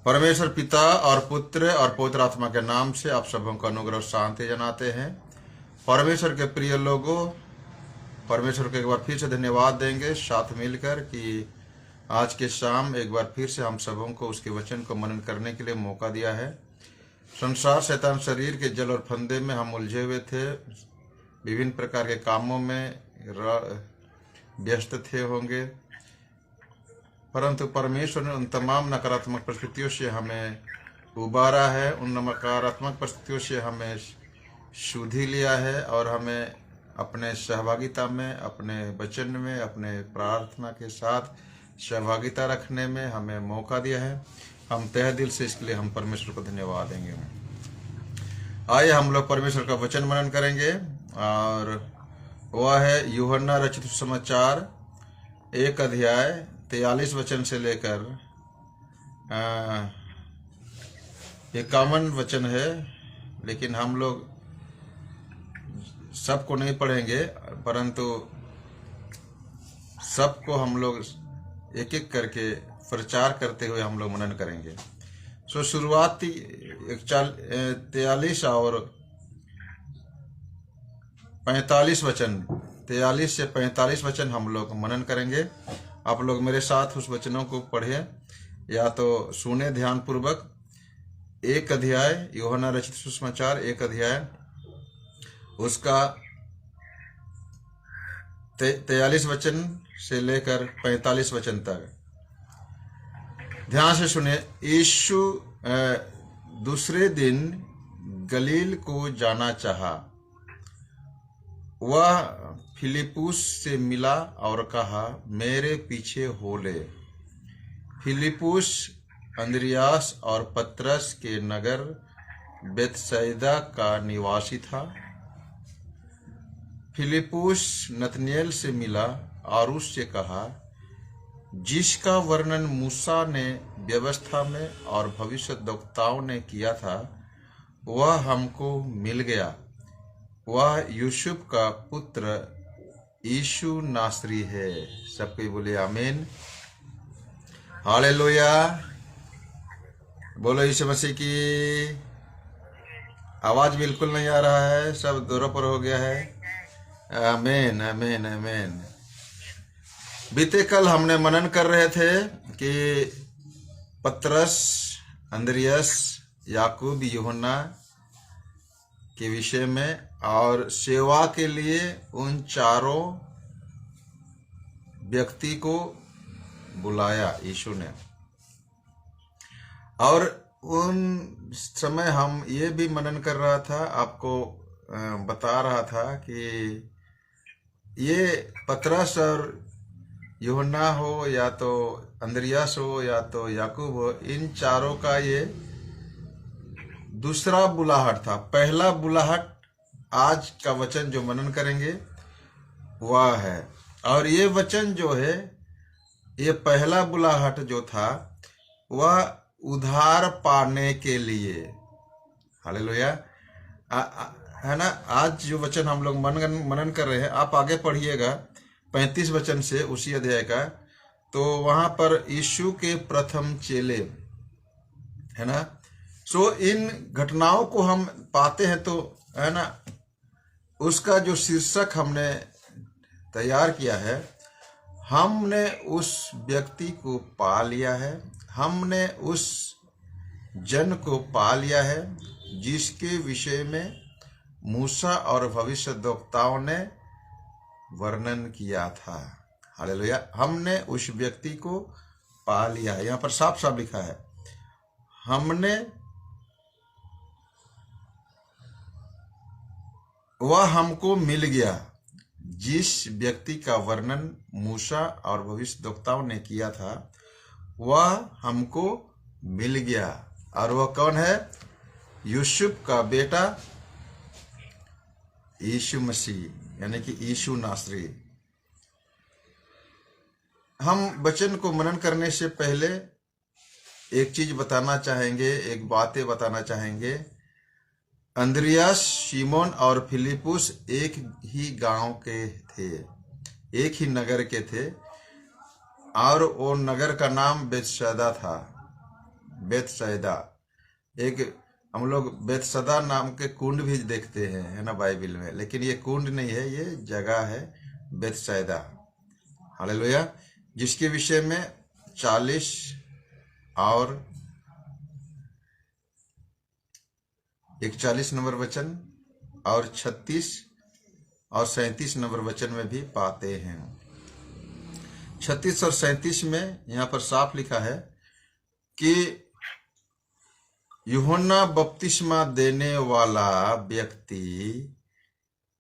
परमेश्वर पिता और पुत्र और पवित्र आत्मा के नाम से आप सबों को अनुग्रह और शांति जनाते हैं। परमेश्वर के प्रिय लोगों, परमेश्वर को एक बार फिर से धन्यवाद देंगे साथ मिलकर कि आज के शाम एक बार फिर से हम सबों को उसके वचन को मनन करने के लिए मौका दिया है। संसार शैतान शरीर के जल और फंदे में हम उलझे हुए थे, विभिन्न प्रकार के कामों में व्यस्त थे होंगे, परंतु परमेश्वर ने उन तमाम नकारात्मक परिस्थितियों से हमें उबारा है, उन नकारात्मक परिस्थितियों से हमें शुद्धि लिया है और हमें अपने सहभागिता में, अपने वचन में, अपने प्रार्थना के साथ सहभागिता रखने में हमें मौका दिया है। हम तहे दिल से इसके लिए हम परमेश्वर को धन्यवाद देंगे। आइए हम लोग परमेश्वर का वचन मनन करेंगे और वह है यूहन्ना रचित सुसमाचार 1 अध्याय 43 वचन से लेकर 51 वचन है, लेकिन हम लोग सबको नहीं पढ़ेंगे, परंतु सबको हम लोग एक एक करके प्रचार करते हुए हम लोग मनन करेंगे। सो शुरुआती 43 और 45 वचन, 43 से 45 वचन हम लोग मनन करेंगे। आप लोग मेरे साथ उस वचनों को पढ़े या तो सुने ध्यान पूर्वक। 1 अध्याय यूहन्ना रचित सुसमाचार 1 अध्याय उसका 43 वचन से लेकर 45 वचन तक ध्यान से सुने। यीशु दूसरे दिन गलील को जाना चाहा। वह फिलिप्पुस से मिला और कहा, मेरे पीछे हो ले। फिलिप्पुस अंद्रियास और पतरस के नगर बेतसैदा का निवासी था। फिलिप्पुस नतनएल से मिला और उससे कहा, जिसका वर्णन मूसा ने व्यवस्था में और भविष्यद्वक्ताओं ने किया था, वह हमको मिल गया। वह यूसुफ का पुत्र यीशु नासरी है। सबको बोले आमीन, हालेलुया। बोलो यीशु मसीह की। आवाज बिल्कुल नहीं आ रहा है, सब दूरों पर हो गया है। आमीन आमीन आमीन। बीते कल हमने मनन कर रहे थे कि पतरस, अंद्रियास, याकूब, यूहन्ना के विषय में और सेवा के लिए उन चारों व्यक्ति को बुलाया यीशु ने। और उन समय हम ये भी मनन कर रहा था, आपको बता रहा था कि ये पतरस और यूहन्ना हो या तो अंद्रियास हो या तो याकूब हो, इन चारों का ये दूसरा बुलाहट था। पहला बुलाहट आज का वचन जो मनन करेंगे वह है, और ये वचन जो है, ये पहला बुलाहट जो था वह उद्धार पाने के लिए। हालेलुया, है ना। आज जो वचन हम लोग मनन कर रहे हैं, आप आगे पढ़िएगा 35 वचन से उसी अध्याय का, तो वहां पर यीशु के प्रथम चेले, है ना। सो इन घटनाओं को हम पाते हैं, तो है ना, उसका जो शीर्षक हमने तैयार किया है, हमने उस व्यक्ति को पा लिया है, हमने उस जन को पा लिया है जिसके विषय में मूसा और भविष्यद्वक्ताओं ने वर्णन किया था। हालेलुया, हमने उस व्यक्ति को पा लिया है। यहाँ पर साफ साफ लिखा है, हमने, वह हमको मिल गया। जिस व्यक्ति का वर्णन मूसा और भविष्यद्वक्ताओं ने किया था, वह हमको मिल गया। और वह कौन है? यूसुफ का बेटा यीशु मसीह, यानी कि यीशु नासरी। हम वचन को मनन करने से पहले एक चीज बताना चाहेंगे, एक बातें बताना चाहेंगे। अंद्रियास, शिमोन और फिलिप्पुस एक ही गांव के थे, एक ही नगर के थे, और वो नगर का नाम बेतसैदा था। बेतसैदा। एक हम लोग बेतसदा नाम के कुंड भी देखते हैं, है ना, बाइबल में, लेकिन ये कुंड नहीं है, ये जगह है बेतसैदा। हालेलुया। जिसके विषय में 40 और 41 नंबर वचन और 36 और 37 नंबर वचन में भी पाते हैं। 36 और 37 में यहाँ पर साफ लिखा है कि यूहन्ना बपतिस्मा देने वाला व्यक्ति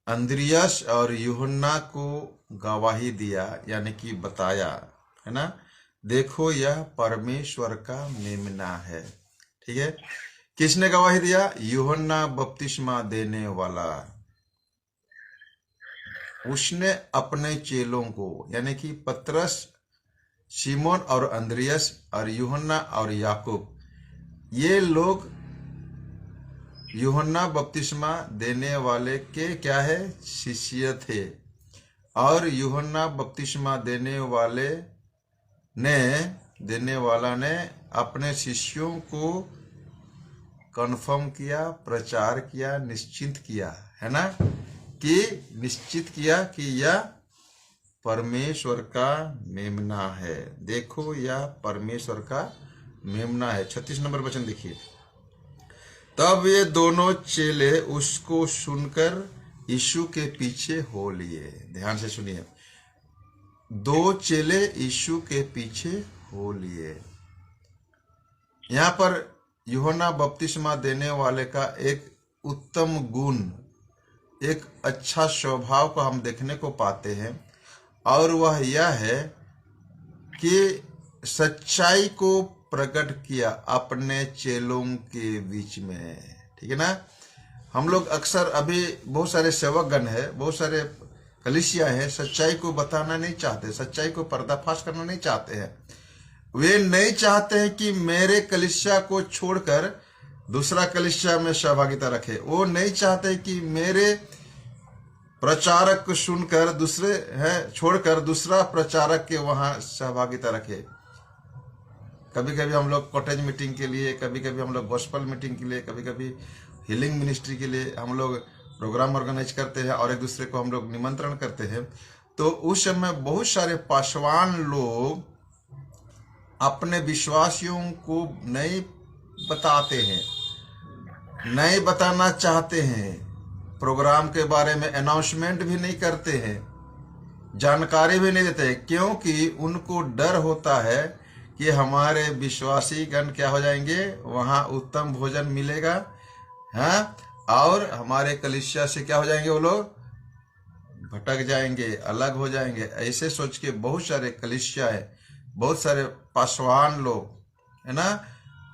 अंद्रियास और यूहन्ना को गवाही दिया, यानी कि बताया, है ना, देखो यह परमेश्वर का मेमना है। ठीक है, किसने गवाही दिया? यूहन्ना बपतिस्मा देने वाला। उसने अपने चेलों को, यानी कि पतरस, शिमोन और अंद्रियास और यूहन्ना और याकूब, ये लोग यूहन्ना बपतिस्मा देने वाले के क्या है? शिष्य थे। और यूहन्ना बपतिस्मा देने वाला ने अपने शिष्यों को कन्फर्म किया, प्रचार किया, निश्चित किया, है ना, कि निश्चित किया कि यह परमेश्वर का मेमना है। देखो यह परमेश्वर का मेमना है। 36 नंबर वचन देखिए। तब ये दोनों चेले उसको सुनकर यीशु के पीछे हो लिए। ध्यान से सुनिए, 2 चेले यीशु के पीछे हो लिए। यहाँ पर यूहन्ना बपतिस्मा देने वाले का एक उत्तम गुण, एक अच्छा स्वभाव को हम देखने को पाते हैं, और वह यह है कि सच्चाई को प्रकट किया अपने चेलों के बीच में। ठीक है ना। हम लोग अक्सर, अभी बहुत सारे सेवकगण है, बहुत सारे कलीसिया है, सच्चाई को बताना नहीं चाहते, सच्चाई को पर्दाफाश करना नहीं चाहते हैं। वे नहीं चाहते हैं कि मेरे कलीसिया को छोड़कर दूसरा कलीसिया में सहभागिता रखे। वो नहीं चाहते कि मेरे प्रचारक को सुनकर दूसरे है छोड़कर दूसरा प्रचारक के वहां सहभागिता रखे। कभी कभी हम लोग कॉटेज मीटिंग के लिए, कभी कभी हम लोग गॉस्पेल मीटिंग के लिए, कभी कभी हीलिंग मिनिस्ट्री के लिए हम लोग प्रोग्राम ऑर्गेनाइज करते हैं और एक दूसरे को हम लोग निमंत्रण करते हैं। तो उस समय बहुत सारे पासवान लोग अपने विश्वासियों को नहीं बताते हैं, नहीं बताना चाहते हैं, प्रोग्राम के बारे में अनाउंसमेंट भी नहीं करते हैं, जानकारी भी नहीं देते, क्योंकि उनको डर होता है कि हमारे विश्वासी गण क्या हो जाएंगे, वहां उत्तम भोजन मिलेगा, हाँ, और हमारे कलीसिया से क्या हो जाएंगे, वो लोग भटक जाएंगे, अलग हो जाएंगे। ऐसे सोच के बहुत सारे कलीसिया है, बहुत सारे पासवान लोग, है ना,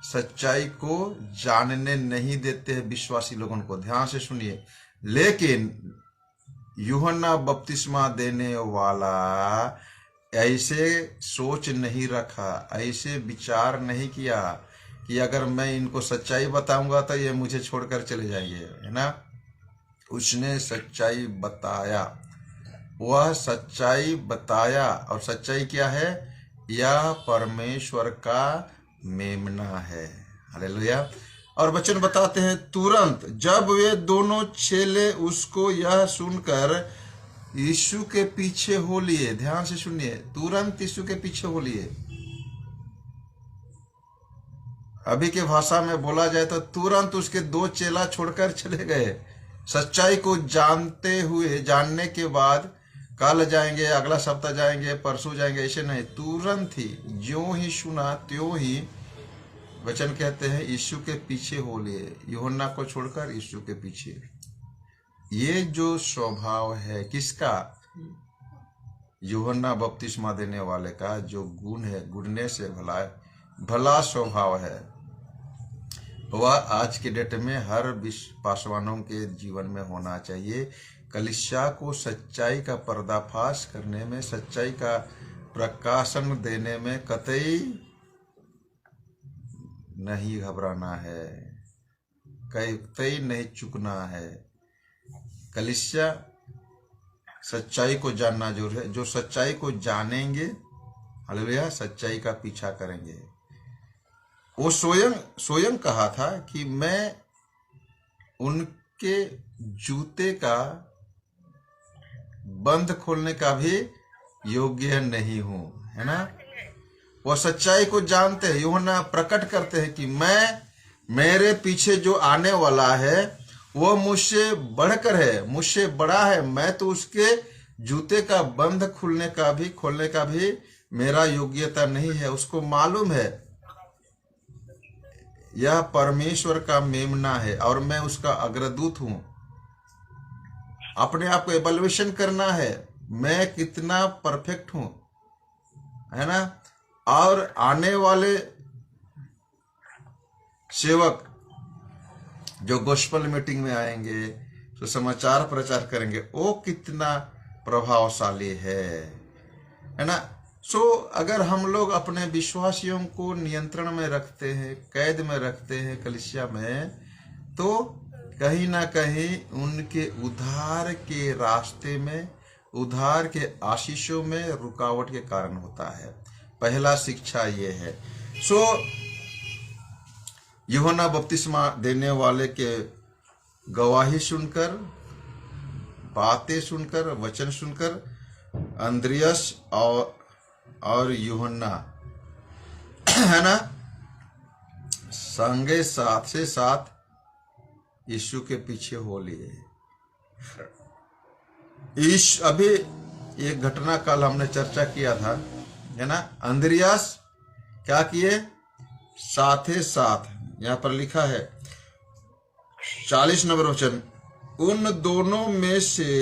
सच्चाई को जानने नहीं देते हैं विश्वासी लोगों को। ध्यान से सुनिए, लेकिन यूहन्ना बपतिस्मा देने वाला ऐसे सोच नहीं रखा, ऐसे विचार नहीं किया कि अगर मैं इनको सच्चाई बताऊंगा तो ये मुझे छोड़कर चले जाएंगे, है ना। उसने सच्चाई बताया, वह सच्चाई बताया, और सच्चाई क्या है? यह परमेश्वर का मेमना है। हालेलुया। और वचन बताते हैं, तुरंत जब वे दोनों चेले उसको यह सुनकर यीशु के पीछे हो लिए। ध्यान से सुनिए, तुरंत यीशु के पीछे हो लिए। अभी के भाषा में बोला जाए तो तुरंत उसके 2 चेला छोड़कर चले गए। सच्चाई को जानते हुए, जानने के बाद कल जाएंगे, अगला सप्ताह जाएंगे, परसों जाएंगे, ऐसे नहीं, तुरंत ही ज्यों ही सुना त्यों ही वचन कहते हैं यीशु के पीछे हो लिए, यूहन्ना को छोड़कर यीशु के पीछे। ये जो स्वभाव है किसका? यूहन्ना बपतिस्मा देने वाले का जो गुण है, गुडनेस है, भला स्वभाव है, वह आज के डेट में हर पासवानों के जीवन में होना चाहिए। कलीसिया को सच्चाई का पर्दाफाश करने में, सच्चाई का प्रकाशन देने में कतई नहीं घबराना है, कतई नहीं चुकना है। कलीसिया सच्चाई को जानना जरूर है। जो सच्चाई को जानेंगे, हालेलुया, सच्चाई का पीछा करेंगे। वो स्वयं स्वयं कहा था कि मैं उनके जूते का बंद खोलने का भी योग्य नहीं हूं, है ना। वो सच्चाई को जानते हैं, यूहन्ना प्रकट करते हैं कि मेरे पीछे जो आने वाला है वो मुझसे बढ़कर है, मुझसे बड़ा है, मैं तो उसके जूते का बंद खोलने का भी मेरा योग्यता नहीं है। उसको मालूम है यह परमेश्वर का मेमना है और मैं उसका अग्रदूत हूं। अपने आप को एवल्यूएशन करना है, मैं कितना परफेक्ट हूं, है ना। और आने वाले सेवक जो गॉस्पेल मीटिंग में आएंगे, जो समाचार प्रचार करेंगे, वो कितना प्रभावशाली है ना। सो अगर हम लोग अपने विश्वासियों को नियंत्रण में रखते हैं, कैद में रखते हैं कलीसिया में, तो कहीं ना कहीं उनके उद्धार के रास्ते में, उद्धार के आशीषों में रुकावट के कारण होता है। पहला शिक्षा ये है। सो यूहन्ना बपतिस्मा देने वाले के गवाही सुनकर, बातें सुनकर, वचन सुनकर अंद्रियास और यूहन्ना, है ना, संगे साथ से साथ यीशु के पीछे हो लिए। अभी एक घटना कल हमने चर्चा किया था, है ना। अंद्रियास क्या किए, साथे साथ, यहां पर लिखा है 40 नंबर वचन, उन दोनों में से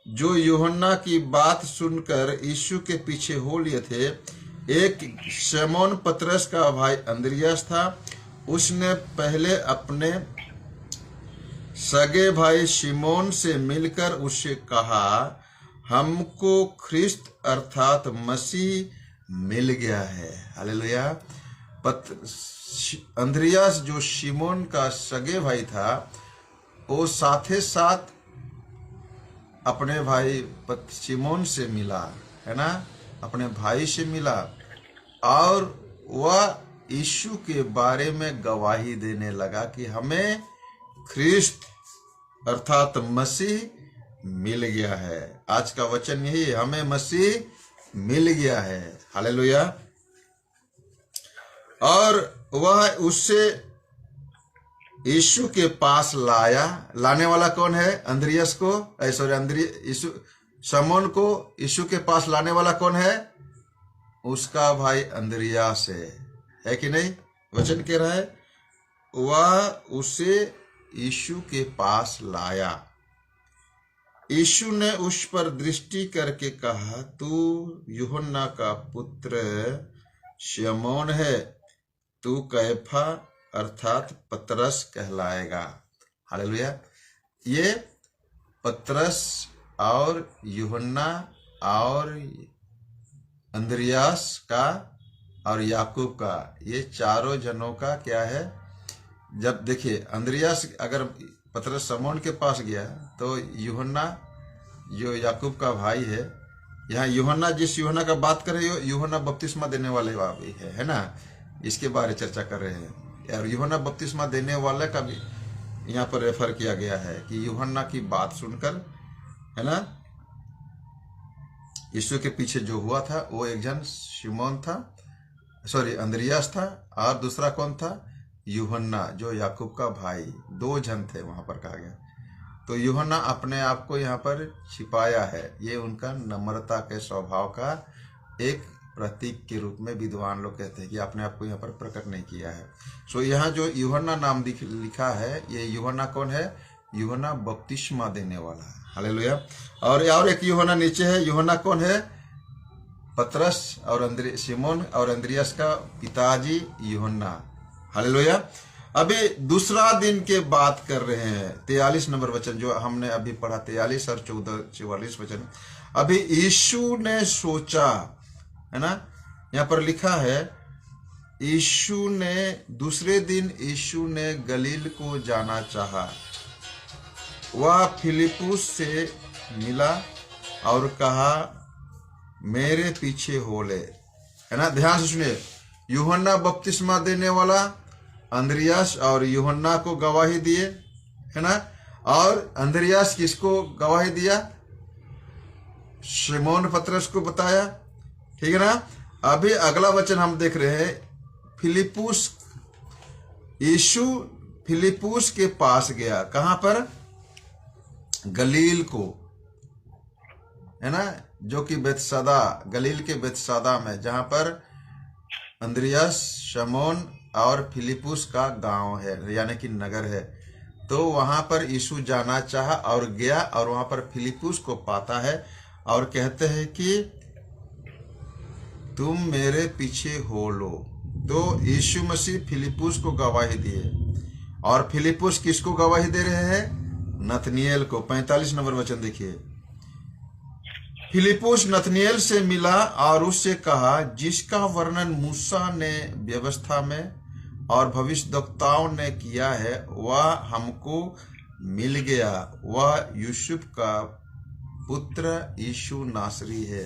जो यूहन्ना की बात सुनकर यीशु के पीछे हो लिए थे, एक शमौन पतरस का भाई अंद्रियास था। उसने पहले अपने सगे भाई शिमोन से मिलकर उससे कहा, हमको ख्रिस्त अर्थात मसीह मिल गया है। हालेलुया। अंद्रियास जो शिमोन का सगे भाई था, वो साथे साथ अपने भाई शिमोन से मिला, है ना, अपने भाई से मिला, और वह यीशु के बारे में गवाही देने लगा कि हमें ख्रिस्त अर्थात मसीह मिल गया है। आज का वचन यही है, हमें मसीह मिल गया है। हालेलुया। और वह उससे यीशु के पास लाया। लाने वाला कौन है, अंद्रियास को, यीशु शमौन को यीशु के पास लाने वाला कौन है, उसका भाई अंद्रियास है कि नहीं। वचन कह रहा है वह उसे यीशु के पास लाया। यीशु ने उस पर दृष्टि करके कहा, तू यूहन्ना का पुत्र शमौन है, तू कैफा अर्थात पतरस कहलाएगा। हालेलुया। ये पतरस और यूहन्ना और अंद्रियास का और याकूब का, ये चारों जनों का क्या है। जब देखिए अंद्रियास अगर पतरस शमौन के पास गया, तो यूहन्ना जो याकूब का भाई है, यहाँ यूहन्ना जिस यूहन्ना का बात कर रहे हो, यूहन्ना बपतिस्मा देने वाले भी है ना, इसके बारे चर्चा कर रहे हैं। और यूहन्ना बपतिस्मा देने वाले का भी यहाँ पर रेफर किया गया है कि यूहन्ना की बात सुनकर, है ना, यीशु के पीछे जो हुआ था वो एक जन शिमोन था, अंद्रियास था, और दूसरा कौन था, यूहन्ना जो याकूब का भाई। 2 जन थे वहां पर कहा गया। तो यूहन्ना अपने आप को यहाँ पर छिपाया है। ये उनका नम्रता के स्वभाव का एक प्रतीक के रूप में विद्वान लोग कहते हैं कि अपने आप को यहाँ पर प्रकट नहीं किया है। सो यहाँ जो यूहन्ना नाम लिखा है, ये यूहन्ना कौन है, यूहन्ना बपतिस्मा देने वाला है। हालेलुया। और एक यूहन्ना नीचे है, यूहन्ना कौन है, पतरस और शिमोन और अंद्रियास का पिताजी यूहन्ना। हालेलुया। अभी दूसरा दिन के बात कर रहे हैं, 43 नंबर वचन जो हमने अभी पढ़ा, 43 और 44 वचन। अभी यीशु ने सोचा, है ना, यहाँ पर लिखा है, यीशु ने दूसरे दिन यीशु ने गलील को जाना चाहा। वह फिलिपुस से मिला और कहा, मेरे पीछे हो ले, है ना। ध्यान से सुनिए, यूहन्ना बपतिस्मा देने वाला अंद्रियास और यूहन्ना को गवाही दिए, है ना। और अंद्रियास किसको गवाही दिया? शिमोन पतरस को बताया, ठीक है ना। अभी अगला वचन हम देख रहे हैं, फिलिप्पुस। यीशु फिलिप्पुस के पास गया, कहां पर? गलील को, है ना, जो कि बेतसदा, गलील के बेतसदा में, जहां पर अंद्रियास, शमौन और फिलिप्पुस का गांव है, यानी कि नगर है। तो वहां पर यीशु जाना चाहा और गया, और वहां पर फिलिप्पुस को पाता है और कहते हैं कि तुम मेरे पीछे हो लो। तो यीशु मसीह फिलिप्पुस को गवाही दिए, और फिलिप्पुस किसको गवाही दे रहे हैं? नतनिएल को। 45 नंबर वचन देखिए। फिलिप्पुस नतनिएल से मिला और उससे कहा, जिसका वर्णन मूसा ने व्यवस्था में और भविष्यद्वक्ताओं ने किया है, वह हमको मिल गया। वह यूसुफ का पुत्र यीशु नासरी है।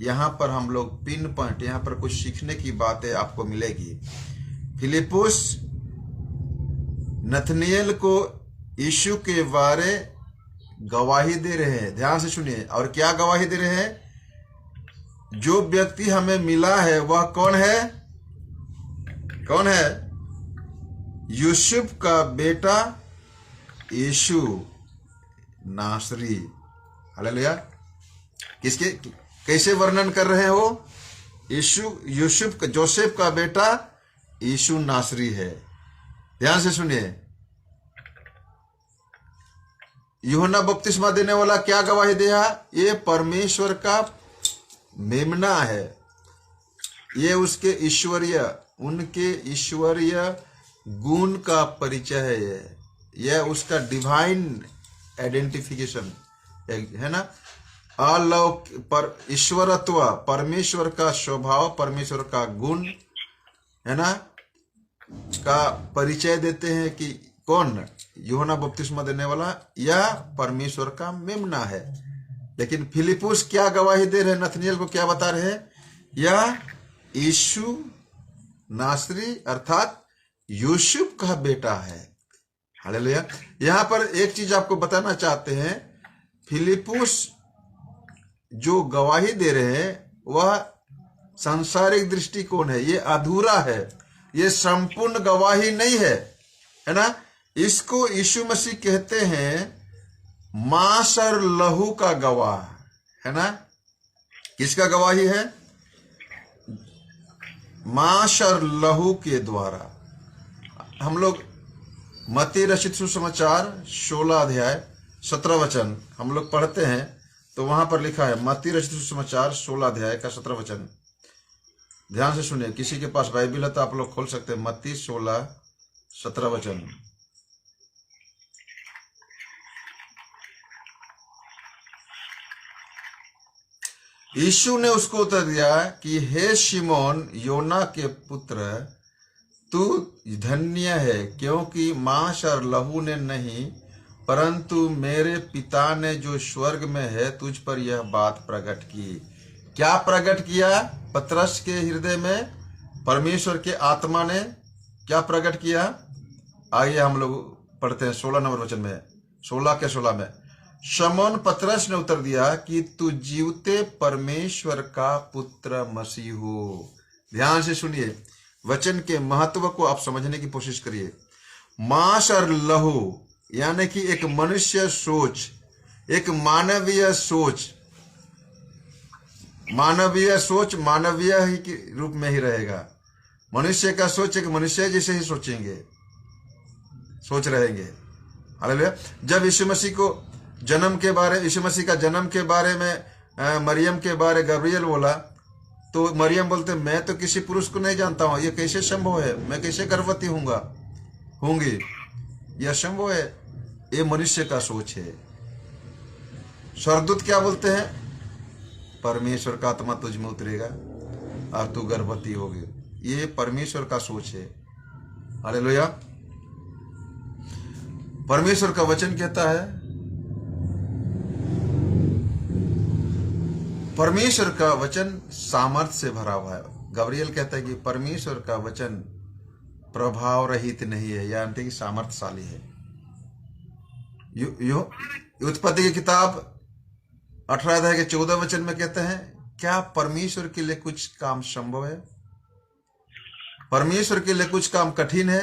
यहाँ पर हम लोग पिन पॉइंट, यहाँ पर कुछ सीखने की बातें आपको मिलेगी। फिलिप्पुस नतनिएल को यीशु के बारे गवाही दे रहे हैं, ध्यान से सुनिए। और क्या गवाही दे रहे हैं? जो व्यक्ति हमें मिला है वह कौन है? कौन है? यूसुफ का बेटा यीशु नासरी। हालेलुया। किसके, कैसे वर्णन कर रहे हो? यूसुफ का, जोसेफ का बेटा यीशु नासरी है। ध्यान से सुनिए। यूहन्ना बपतिस्मा देने वाला क्या गवाही दिया? ये परमेश्वर का मेमना है, ये उसके ईश्वरीय, उनके ईश्वरीय गुण का परिचय है, यह उसका डिवाइन आइडेंटिफिकेशन है ना। अलौकिक पर ईश्वरत्व, परमेश्वर का स्वभाव, परमेश्वर का गुण, है ना, का परिचय देते हैं कि कौन? यूहन्ना बपतिस्मा देने वाला या परमेश्वर का मेमना है। लेकिन फिलिप्पुस क्या गवाही दे रहे हैं? नतनिएल को क्या बता रहे हैं? यह यीशु नासरी अर्थात यूसुफ का बेटा है। हालेलुया। यहां पर एक चीज आपको बताना चाहते हैं, फिलिप्पुस जो गवाही दे रहे हैं वह सांसारिक दृष्टिकोण है, ये अधूरा है, ये संपूर्ण गवाही नहीं है ना। इसको यीशु मसीह कहते हैं मांस और लहू का गवाह, है ना। किसका गवाही है? मांस और लहू के द्वारा। हम लोग मत्ती रचित सुसमाचार 16 अध्याय 17 वचन हम लोग पढ़ते हैं, तो वहां पर लिखा है, मत्ती रचित सुसमाचार 16 अध्याय का 17 वचन। ध्यान से सुनिए, किसी के पास बाइबल है तो आप लोग खोल सकते हैं। मत्ती 16 17 वचन। यीशु ने उसको उत्तर दिया कि हे शिमोन योना के पुत्र, तू धन्य है, क्योंकि मांस और लहू ने नहीं परंतु मेरे पिता ने जो स्वर्ग में है तुझ पर यह बात प्रकट की। क्या प्रकट किया? पतरस के हृदय में परमेश्वर के आत्मा ने क्या प्रकट किया? आइए हम लोग पढ़ते हैं 16 नंबर वचन में, 16 के 16 में। शमौन पतरस ने उत्तर दिया कि तू जीवते परमेश्वर का पुत्र मसीह हो। ध्यान से सुनिए, वचन के महत्व को आप समझने की कोशिश करिए। मांस और लहू यानी कि एक मनुष्य सोच, एक मानवीय सोच, मानवीय ही के रूप में ही रहेगा। मनुष्य का सोच एक मनुष्य जैसे ही सोच रहेंगे। हालेलुया। जब यीशु मसीह को जन्म के बारे, यीशु मसीह का जन्म के बारे में मरियम के बारे गब्रियल बोला, तो मरियम बोलते मैं तो किसी पुरुष को नहीं जानता हूं, ये कैसे संभव है, मैं कैसे गर्भवती होंगी, यह संभव है। ये मनुष्य का सोच है। स्वर्गदूत क्या बोलते हैं? परमेश्वर का आत्मा तुझ में उतरेगा और तू गर्भवती होगी। ये परमेश्वर का सोच है। हालेलुया। परमेश्वर का वचन कहता है, परमेश्वर का वचन सामर्थ्य से भरा हुआ है। गब्रियल कहता है कि परमेश्वर का वचन प्रभाव रहित नहीं है, यानी कि सामर्थ्यशाली है। उत्पत्ति की किताब 18 अध्याय के 14 वचन में कहते हैं, क्या परमेश्वर के लिए कुछ काम संभव है? परमेश्वर के लिए कुछ काम कठिन है?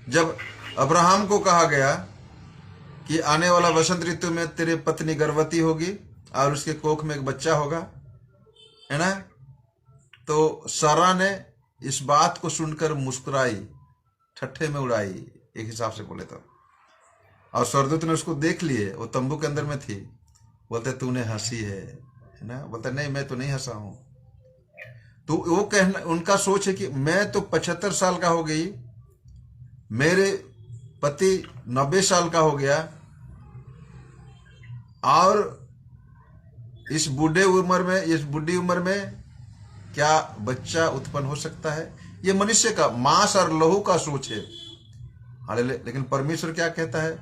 जब अब्राहम को कहा गया कि आने वाला वसंत ऋतु में तेरी पत्नी गर्भवती होगी और उसके कोख में एक बच्चा होगा, है ना, तो सारा ने इस बात को सुनकर मुस्कुराई, ठट्ठे में उड़ाई, एक हिसाब से बोले तो। और स्वर्गदूत ने उसको देख लिए, वो तंबू के अंदर में थी, बोलते तूने हंसी है ना, बोलते नहीं मैं तो नहीं हंसा हूं। तो वो कहना, उनका सोच है कि मैं तो 75 साल का हो गई, मेरे पति 90 साल का हो गया, और इस बूढ़ी उम्र में क्या बच्चा उत्पन्न हो सकता है? ये मनुष्य का मांस और लहू का सोच है। लेकिन परमेश्वर क्या कहता है?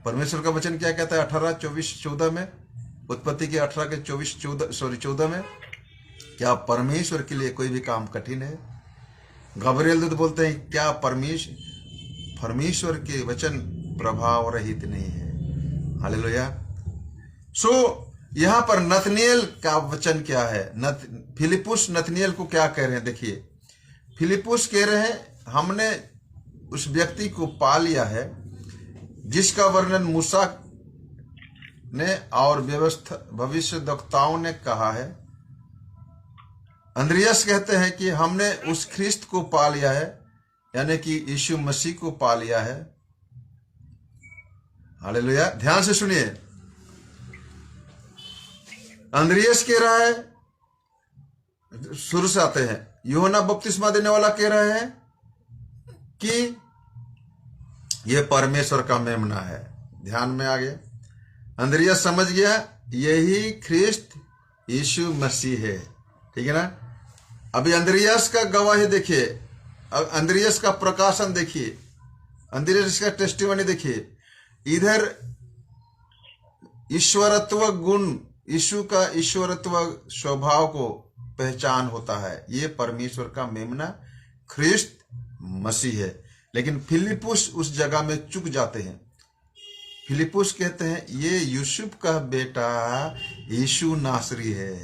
परमेश्वर का वचन क्या कहता है? 18:24-14 में, उत्पत्ति के 18 के 14 में, क्या परमेश्वर के लिए कोई भी काम कठिन है? गब्रियल दूत बोलते हैं, क्या परमेश्वर के वचन प्रभाव रहित नहीं है? हालेलुया। यहां पर नतनिएल का वचन क्या है? फिलिपुस नतनिएल को क्या कह रहे हैं? देखिए, फिलिपुस कह रहे हैं, हमने उस व्यक्ति को पा लिया है जिसका वर्णन मूसा ने और भविष्यद्वक्ताओं ने कहा है। अंद्रियास कहते हैं कि हमने उस ख्रिस्त को पा लिया है, यानी कि यीशु मसीह को पा लिया है। हालेलुया। ध्यान से सुनिए, अंद्रियास कह रहा है, शुरू से आते हैं, यूहन्ना बपतिस्मा देने वाला कह रहे हैं कि यह परमेश्वर का मेमना है। ध्यान में आ गया, अंद्रियास समझ गया यही ख्रिस्त यीशु मसीह है। ठीक है ना। अभी अंद्रियास का गवाही देखिए, अंद्रियास का प्रकाशन देखिए, अंद्रियास का टेस्टिमनी देखिए। इधर ईश्वरत्व गुण, यीशु का ईश्वरत्व स्वभाव को पहचान होता है, ये परमेश्वर का मेमना ख्रिस्त मसीह है। लेकिन फिलिपुस उस जगह में चूक जाते हैं। फिलिपुस कहते हैं ये यूसुफ का बेटा यीशु नासरी है।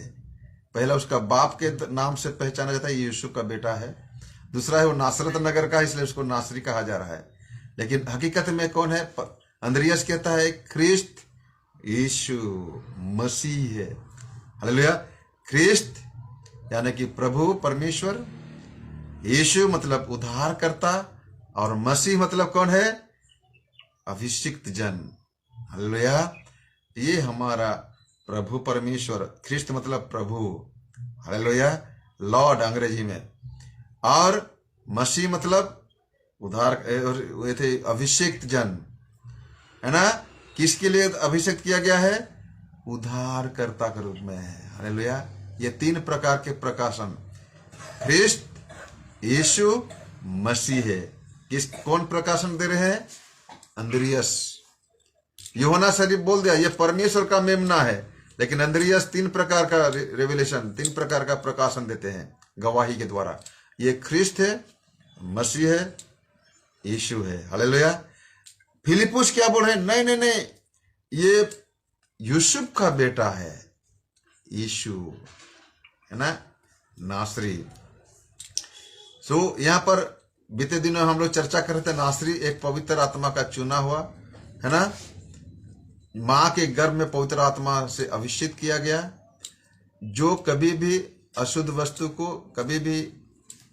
पहला उसका बाप के नाम से पहचाना जाता है, ये यूसुफ का बेटा है। दूसरा है वो नासरत नगर का, इसलिए उसको नासरी कहा जा रहा है। लेकिन हकीकत में कौन है? अंद्रियास कहता है ख्रिस्त यीशु मसीह है। हालेलुया। ख्रिस्त यानी कि प्रभु परमेश्वर, यीशु मतलब उद्धार करता, और मसीह मतलब कौन है? अभिषिक्त जन। हालेलुया। ये हमारा प्रभु परमेश्वर, ख्रिस्त मतलब प्रभु, हालेलुया, लॉर्ड अंग्रेजी में, और मसीह मतलब उद्धार, वे थे अभिषिक्त जन, है ना। किसके लिए अभिषेक किया गया है? उद्धारकर्ता के रूप में है। हालेलुया। ये 3 प्रकार के प्रकाशन, ख्रिस्त, यीशु, मसीह है। कौन प्रकाशन दे रहे हैं? अंद्रियास। यूहन्ना शरीफ बोल दिया ये परमेश्वर का मेमना है, लेकिन अंद्रियास 3 प्रकार का रेवलेशन, 3 प्रकार का प्रकाशन देते हैं गवाही के द्वारा। ये ख्रिस्त है, मसीह है, यीशु है। हालेलुया। फिलिपुस क्या बोल रहे हैं? नहीं, ये यूसुफ का बेटा है, यीशु, है ना, नासरी। यहाँ पर बीते दिनों हम लोग चर्चा कर रहे थे, नासरी एक पवित्र आत्मा का चुना हुआ, है ना, माँ के गर्भ में पवित्र आत्मा से अभिषेक किया गया, जो कभी भी अशुद्ध वस्तु को, कभी भी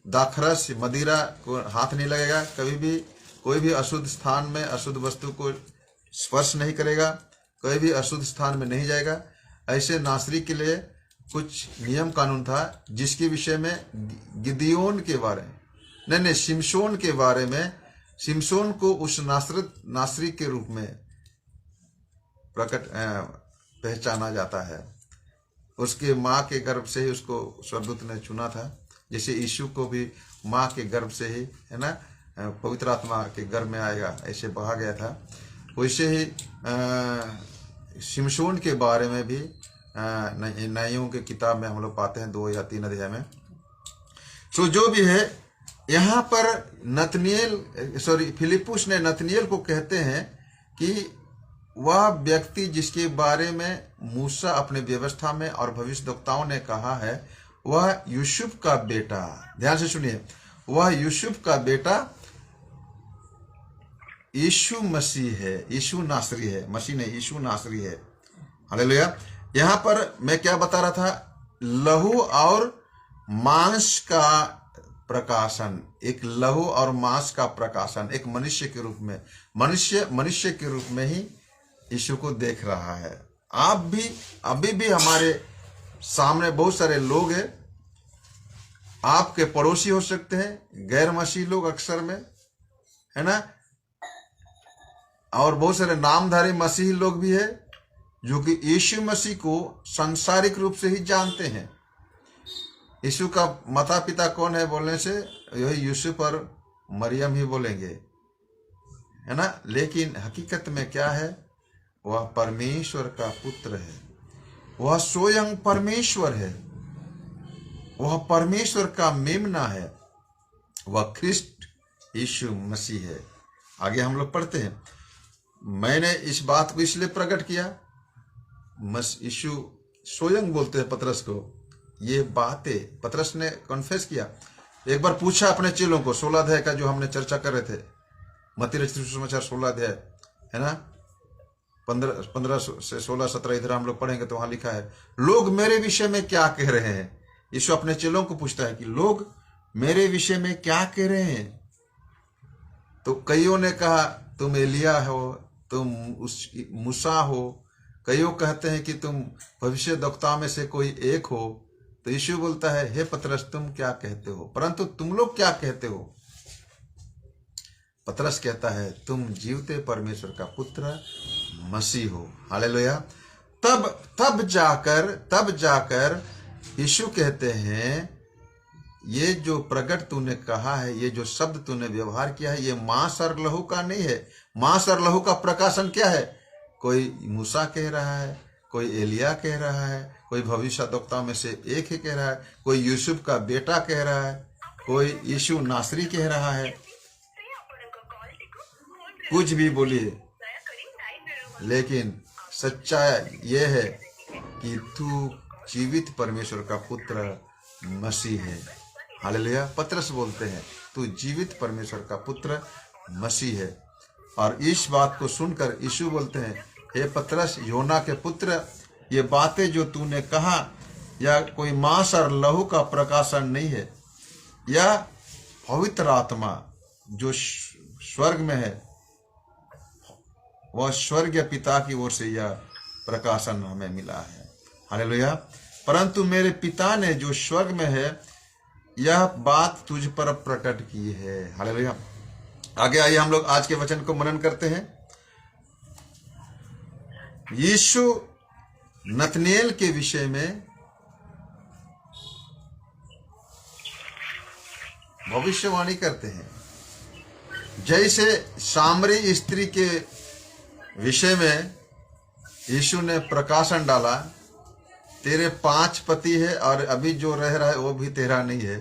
दाखरस मदिरा को हाथ नहीं लगेगा, कभी भी कोई भी अशुद्ध स्थान में अशुद्ध वस्तु को स्पर्श नहीं करेगा, कोई भी अशुद्ध स्थान में नहीं जाएगा। ऐसे नासरी के लिए कुछ नियम कानून था, जिसके विषय में गिदियोन के बारे में, नहीं, शिमशोन के बारे में, शिमशोन को उस नासरी के रूप में पहचाना जाता है। उसके माँ के गर्भ से ही उसको स्वर्गदूत ने चुना था, जैसे यीशु को भी माँ के गर्भ से ही, है ना, पवित्र आत्मा के गर्भ में आएगा, ऐसे बहा गया था। वैसे ही शिमशोन के बारे में भी न्यायों के किताब में हम लोग पाते हैं 2 या 3 अध्याय में। तो जो भी है यहाँ पर फिलिप्पुस ने नतनिएल को कहते हैं कि वह व्यक्ति जिसके बारे में मूसा अपने व्यवस्था में और भविष्यद्वक्ताओं ने कहा है, वह यूसुफ का बेटा, ध्यान से सुनिए, वह यूसुफ का बेटा यीशु मसीह है, यीशु नासरी है, मसीह ने यीशु नासरी है। हालेलुया। यहाँ पर मैं क्या बता रहा था, लहू और मांस का प्रकाशन, एक लहू और मांस का प्रकाशन, एक मनुष्य के रूप में, मनुष्य के रूप में ही यीशु को देख रहा है। आप भी अभी भी हमारे सामने बहुत सारे लोग हैं, आपके पड़ोसी हो सकते हैं, गैर मसीह लोग अक्सर में, है ना, और बहुत सारे नामधारी मसीही लोग भी है जो कि यीशु मसीह को सांसारिक रूप से ही जानते हैं। यीशु का माता पिता कौन है बोलने से यही यूसुफ और मरियम ही बोलेंगे, है ना, लेकिन हकीकत में क्या है, वह परमेश्वर का पुत्र है, वह स्वयं परमेश्वर है, वह परमेश्वर का मेमना है, वह ख्रिस्ट यीशु मसीह है। आगे हम लोग पढ़ते हैं, मैंने इस बात को इसलिए प्रकट किया, यीशु स्वयं बोलते हैं पतरस को ये बातें, पतरस ने कन्फेस किया। एक बार पूछा अपने चेलों को, 16 अध्याय का जो हमने चर्चा कर रहे थे, मत्ती रचित सुसमाचार 16 अध्याय, है ना, 15 से 16 17 इधर हम लोग पढ़ेंगे तो वहां लिखा है, लोग मेरे विषय में क्या कह रहे हैं। यीशु अपने चेलों को पूछता है कि लोग मेरे विषय में क्या कह रहे हैं। तो कईयों ने कहा तुम एलिया हो, तुम मूसा हो, कईयों कहते हैं कि तुम भविष्यद्वक्ता में से कोई एक हो। तो यीशु बोलता है, हे पतरस तुम क्या कहते हो, परंतु तुम लोग क्या कहते हो। पतरस कहता है तुम जीवते परमेश्वर का पुत्र मसीह हो। हालेलुया। तब जाकर यीशु कहते हैं, ये जो प्रकट तूने कहा है, ये जो शब्द तूने व्यवहार किया है, ये मांस और लहू का नहीं है। मांस और लहू का प्रकाशन क्या है, कोई मूसा कह रहा है, कोई एलिया कह रहा है, कोई भविष्यद्वक्ता में से एक ही कह रहा है, कोई यूसुफ का बेटा कह रहा है, कोई यीशु नासरी कह रहा है, कुछ भी बोलिए, लेकिन सच्चाई ये है कि तू जीवित परमेश्वर का पुत्र मसीह है। हालेलुया। पतरस बोलते हैं तू जीवित परमेश्वर का पुत्र मसीह है। और इस बात को सुनकर यीशु बोलते हैं, हे पतरस योना के पुत्र, ये बातें जो तूने कहा या कोई मांस और लहू का प्रकाशन नहीं है, या पवित्र आत्मा जो स्वर्ग में है, वह स्वर्गीय पिता की ओर से यह प्रकाशन हमें मिला है। हालेलुया। परंतु मेरे पिता ने जो स्वर्ग में है यह बात तुझ पर प्रकट की है। हालेलुया। आगे आइए हम लोग आज के वचन को मनन करते हैं। यीशु नतनेल के विषय में भविष्यवाणी करते हैं। जैसे सामरी स्त्री के विषय में यीशु ने प्रकाशन डाला, तेरे 5 पति है और अभी जो रह रहा है वो भी तेरा नहीं है,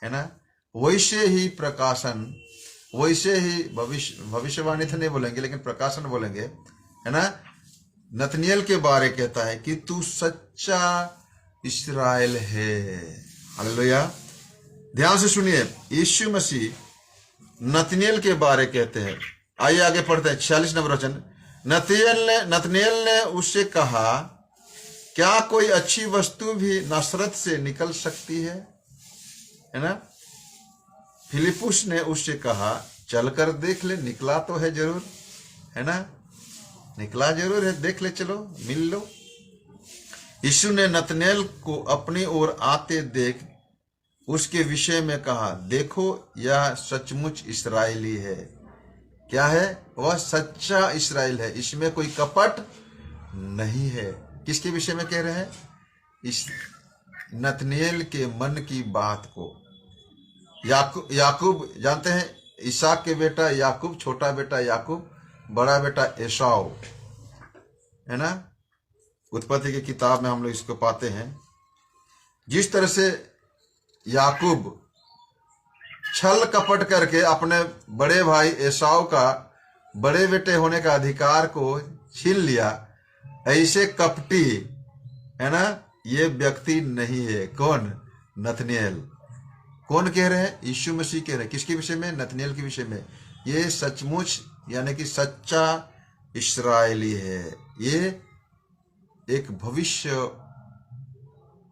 है ना, वैसे ही प्रकाशन, वैसे ही भविष्यवाणी तो नहीं बोलेंगे लेकिन प्रकाशन बोलेंगे, है ना, नतनिएल के बारे कहता है कि तू सच्चा इस्राएल है। हालेलुया। ध्यान से सुनिए, यीशु मसीह नतनिएल के बारे कहते हैं। आइए आगे पढ़ते हैं 46 नंबर वचन। नतनिएल ने उससे कहा, क्या कोई अच्छी वस्तु भी नासरत से निकल सकती है ना। फिलिप्पुस ने उससे कहा, चलकर देख ले, निकला तो है जरूर, है ना, निकला जरूर है, देख ले, चलो मिल लो। यीशु ने नतनेल को अपनी ओर आते देख उसके विषय में कहा, देखो यह सचमुच इस्राएली है। क्या है, वह सच्चा इस्राएल है, इसमें कोई कपट नहीं है। किसके विषय में कह रहे हैं, इस नतनेल के मन की बात को। याकूब जानते हैं, इसहाक के बेटा याकूब, छोटा बेटा याकूब, बड़ा बेटा एसाव, है ना, उत्पत्ति की किताब में हम लोग इसको पाते हैं। जिस तरह से याकूब छल कपट करके अपने बड़े भाई एसाव का बड़े बेटे होने का अधिकार को छीन लिया, ऐसे कपटी है ना ये व्यक्ति नहीं है। कौन? नतनेल। कौन कह रहे हैं? यीशु मसीह कह रहे हैं। किसके विषय में? नतनेल के विषय में। ये सचमुच यानी कि सच्चा इस्राएली है। ये एक भविष्य,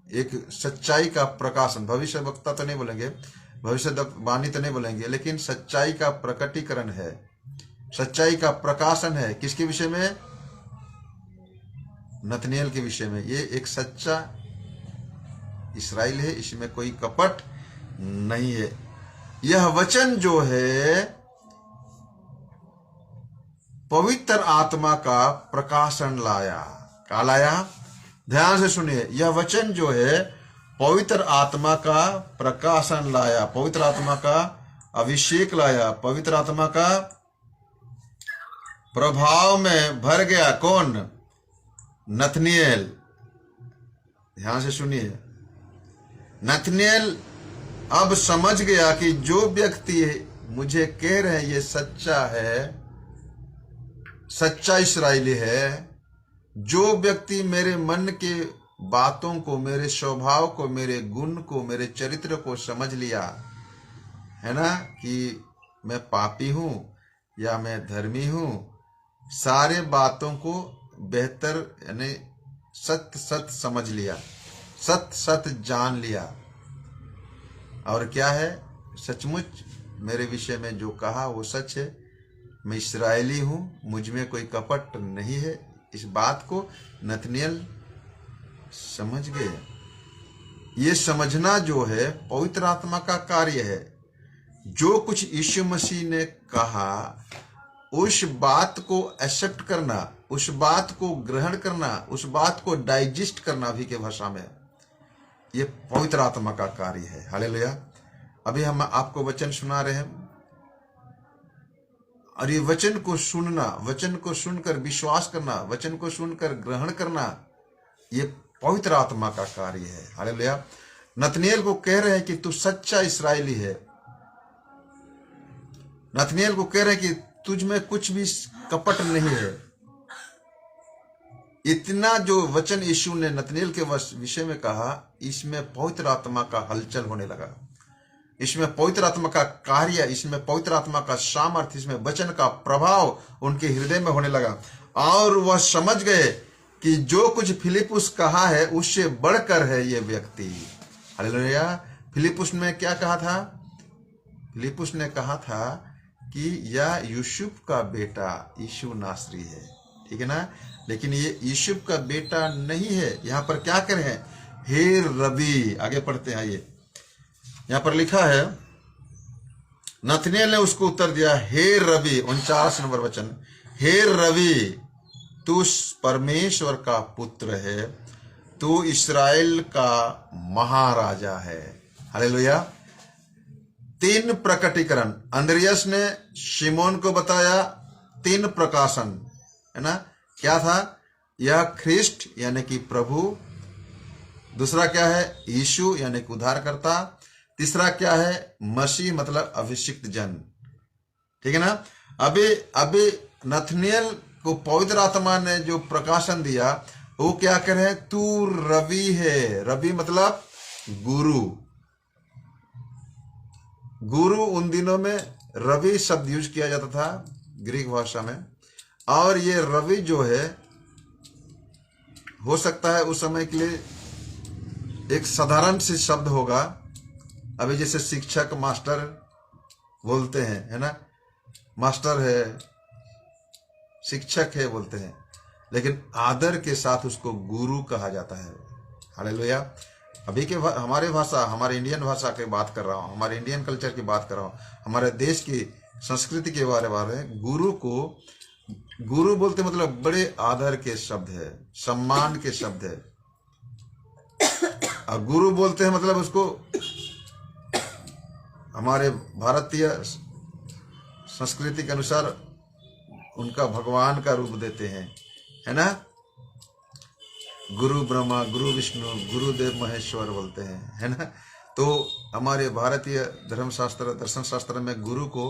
एक सच्चाई का प्रकाशन, भविष्य वक्ता तो नहीं बोलेंगे, भविष्यवाणी तो नहीं बोलेंगे, लेकिन सच्चाई का प्रकटीकरण है, सच्चाई का प्रकाशन है। किसके विषय में? नतनेल के विषय में। ये एक सच्चा इस्राएल है, इसमें कोई कपट नहीं है। यह वचन जो है पवित्र आत्मा का प्रकाशन लाया। क्या लाया? ध्यान से सुनिए। यह वचन जो है पवित्र आत्मा का प्रकाशन लाया, पवित्र आत्मा का अभिषेक लाया, पवित्र आत्मा का प्रभाव में भर गया। कौन? नतनेल। ध्यान से सुनिए। नतनेल अब समझ गया कि जो व्यक्ति मुझे कह रहे हैं ये सच्चा है, सच्चा इस्राएली है, जो व्यक्ति मेरे मन के बातों को, मेरे स्वभाव को, मेरे गुण को, मेरे चरित्र को समझ लिया है ना कि मैं पापी हूं या मैं धर्मी हूं, सारे बातों को बेहतर यानी सत्य सत्य समझ लिया, सत्य सत्य जान लिया। और क्या है? सचमुच मेरे विषय में जो कहा वो सच है, मैं इस्राएली हूं, मुझ में कोई कपट नहीं है। इस बात को नतनेल समझ गए। ये समझना जो है पवित्र आत्मा का कार्य है। जो कुछ यीशु मसीह ने कहा उस बात को एक्सेप्ट करना, उस बात को ग्रहण करना, उस बात को डाइजेस्ट करना भी के भाषा में, ये पवित्र आत्मा का कार्य है। हालेलुया। अभी हम आपको वचन सुना रहे हैं और ये वचन को सुनना, वचन को सुनकर विश्वास करना, वचन को सुनकर ग्रहण करना, ये पवित्र आत्मा का कार्य है। हालेलुया। नतनेल को कह रहे हैं कि तू सच्चा इस्राएली है। नतनेल को कह रहे हैं कि तुझ में कुछ भी कपट नहीं है। इतना जो वचन यीशु ने नतनेल के विषय में कहा, इसमें पवित्र आत्मा का हलचल होने लगा, इसमें पवित्र आत्मा का कार्य, इसमें पवित्र आत्मा का सामर्थ्य, इसमें वचन का प्रभाव उनके हृदय में होने लगा। और वह समझ गए कि जो कुछ फिलिपुस कहा है उससे बढ़कर है ये व्यक्ति। हालेलुया। फिलिपुस ने क्या कहा था? फिलिपुस ने कहा था कि यह यूसुफ का बेटा यीशु नासरी है। ठीक है ना? लेकिन ये यूसुफ का बेटा नहीं है। यहां पर क्या कर रहे हैं? हे रबी। आगे पढ़ते हैं। ये यहां पर लिखा है, नतनेल ने उसको उत्तर दिया, हे रबी, 49 नंबर वचन, हे रबी, तू परमेश्वर का पुत्र है, तू इस्राएल का महाराजा है। हालेलुया। 3 प्रकटीकरण अंद्रियास ने शिमोन को बताया, 3 प्रकाशन है ना। क्या था? यह ख्रिस्ट यानी कि प्रभु, दूसरा क्या है? यीशु यानी कि उद्धारकर्ता, तीसरा क्या है? मसीह मतलब अभिषिक्त जन। ठीक है ना। अभी नतनेल को पवित्र आत्मा ने जो प्रकाशन दिया वो क्या कह रहे हैं? तू रबी है। रबी मतलब गुरु। गुरु उन दिनों में रबी शब्द यूज किया जाता था ग्रीक भाषा में। और ये रबी जो है हो सकता है उस समय के लिए एक साधारण सी शब्द होगा। अभी जैसे शिक्षक, मास्टर बोलते हैं, है ना, मास्टर है, शिक्षक है बोलते हैं, लेकिन आदर के साथ उसको गुरु कहा जाता है। हालेलुया। अभी के हमारे भाषा, हमारे इंडियन भाषा की बात कर रहा हूँ, हमारे इंडियन कल्चर की बात कर रहा हूँ, हमारे देश की संस्कृति के बारे में। गुरु को गुरु बोलते मतलब बड़े आदर के शब्द है, सम्मान के शब्द है। और गुरु बोलते हैं मतलब उसको हमारे भारतीय संस्कृति के अनुसार उनका भगवान का रूप देते हैं, है ना। गुरु ब्रह्मा, गुरु विष्णु, गुरुदेव महेश्वर बोलते हैं, है ना। तो हमारे भारतीय धर्मशास्त्र, दर्शन शास्त्र में गुरु को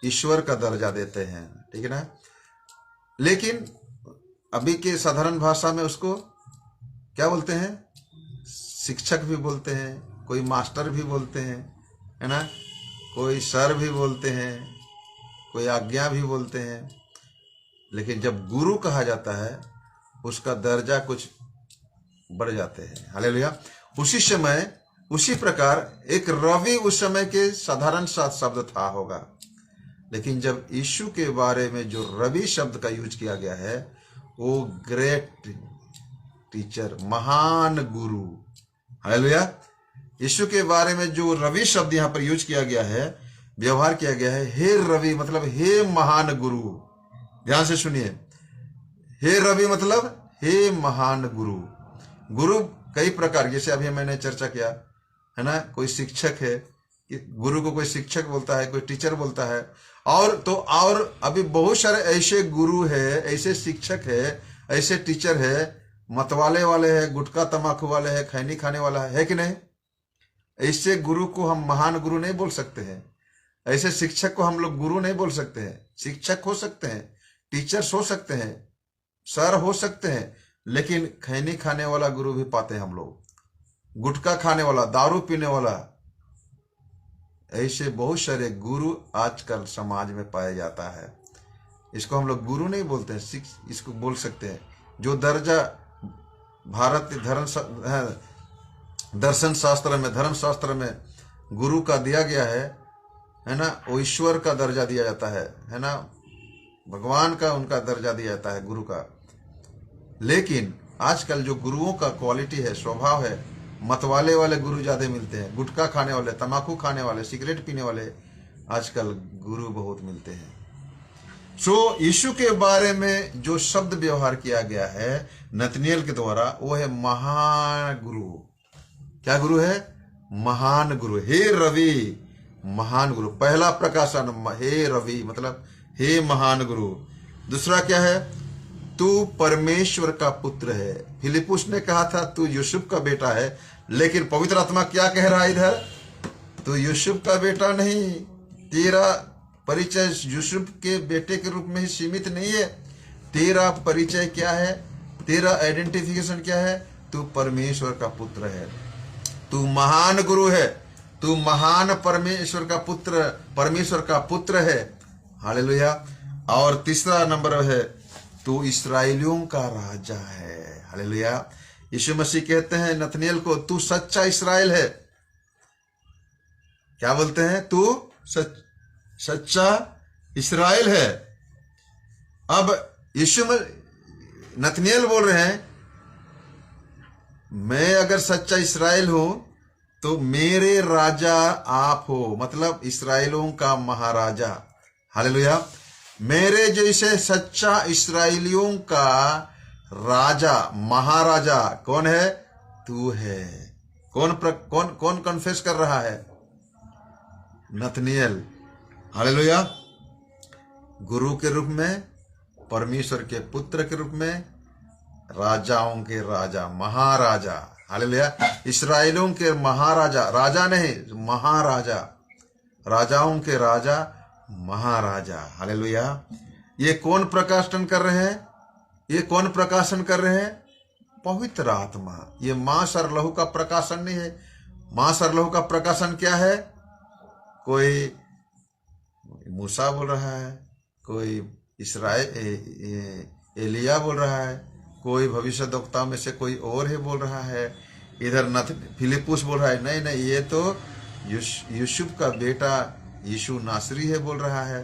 ईश्वर का दर्जा देते हैं, ठीक है ना। लेकिन अभी के साधारण भाषा में उसको क्या बोलते हैं? शिक्षक भी बोलते हैं, कोई मास्टर भी बोलते हैं, है ना, कोई सर भी बोलते हैं, कोई आज्ञा भी बोलते हैं। लेकिन जब गुरु कहा जाता है उसका दर्जा कुछ बढ़ जाते हैं। हालेलुया। उसी समय, उसी प्रकार एक रवि उस समय के साधारण सा शब्द था होगा, लेकिन जब यीशु के बारे में जो रवि शब्द का यूज किया गया है वो ग्रेट टीचर, महान गुरु। हालेलुया। यीशु के बारे में जो रवि शब्द यहाँ पर यूज किया गया है, व्यवहार किया गया है, हे रवि मतलब हे महान गुरु। ध्यान से सुनिए, हे रवि मतलब हे महान गुरु। गुरु कई प्रकार, जैसे अभी मैंने चर्चा किया है ना, कोई शिक्षक है, गुरु को कोई शिक्षक बोलता है, कोई टीचर बोलता है, और अभी बहुत सारे ऐसे गुरु है, ऐसे शिक्षक है, ऐसे टीचर है, मतवाले वाले है, गुटखा तमाकू वाले है, खैनी खाने वाला है कि नहीं? ऐसे गुरु को हम महान गुरु नहीं बोल सकते हैं। ऐसे शिक्षक को हम लोग गुरु नहीं बोल सकते हैं। शिक्षक हो सकते हैं, टीचर्स हो सकते हैं, सर हो सकते हैं, लेकिन खैनी खाने वाला गुरु भी पाते हैं हम लोग, गुटखा खाने वाला, दारू पीने वाला, ऐसे बहुत सारे गुरु आजकल समाज में पाया जाता है। इसको हम लोग गुरु नहीं बोलते हैं, इसको बोल सकते हैं जो दर्जा भारतीय दर्शन शास्त्र में, धर्म शास्त्र में गुरु का दिया गया है ना, वो ईश्वर का दर्जा दिया जाता है ना, भगवान का उनका दर्जा दिया जाता है गुरु का। लेकिन आजकल जो गुरुओं का क्वालिटी है, स्वभाव है, मतवाले वाले गुरु ज्यादा मिलते हैं, गुटखा खाने वाले, तंबाकू खाने वाले, सिगरेट पीने वाले आजकल गुरु बहुत मिलते हैं। सो यीशु के बारे में जो शब्द व्यवहार किया गया है नतनिएल के द्वारा, वो है महान गुरु। क्या गुरु है? महान गुरु। हे रवि, महान गुरु। पहला प्रकाशन, हे रवि मतलब हे महान गुरु। दूसरा क्या है? तू परमेश्वर का पुत्र है। फिलिपुस ने कहा था तू यूसुफ का बेटा है, लेकिन पवित्र आत्मा क्या कह रहा है इधर? तू यूसुफ का बेटा नहीं, तेरा परिचय यूसुफ के बेटे के रूप में ही सीमित नहीं है। तेरा परिचय क्या है? तेरा आइडेंटिफिकेशन क्या है? तू परमेश्वर का पुत्र है, तू महान गुरु है, तू महान परमेश्वर का पुत्र है। हालेलुया। और तीसरा नंबर है तू इस्राएलियों का राजा है। हालेलुया। यीशु मसीह कहते हैं नतनिएल को, तू सच्चा इस्राएल है। क्या बोलते हैं? तू सच्चा इस्राएल है। अब यीशु नतनिएल बोल रहे हैं, मैं अगर सच्चा इस्राएल हूं तो मेरे राजा आप हो, मतलब इस्राएलों का महाराजा। हालेलुया। मेरे जैसे सच्चा इस्राएलियों का राजा, महाराजा कौन है? तू है। कौन कन्फेस कर रहा है? नतनिएल। हालेलुया। गुरु के रूप में, परमेश्वर के पुत्र के रूप में, राजाओं के राजा, महाराजा। हालेलुया। इस्राएलों के महाराजा, राजा नहीं, महाराजा, राजाओं के राजा, महाराजा। हालेलुया। ये कौन प्रकाशन कर रहे हैं? ये कौन प्रकाशन कर रहे हैं? पवित्र आत्मा। ये मांस और लहू का प्रकाशन नहीं है। मांस और लहू का प्रकाशन क्या है? कोई मूसा बोल रहा है, कोई एलिया बोल रहा है, कोई भविष्यद्वक्ता में से कोई और है बोल रहा है, इधर फिलिपुस बोल रहा है नहीं नहीं ये तो यूसुफ का बेटा यीशु नासरी है बोल रहा है।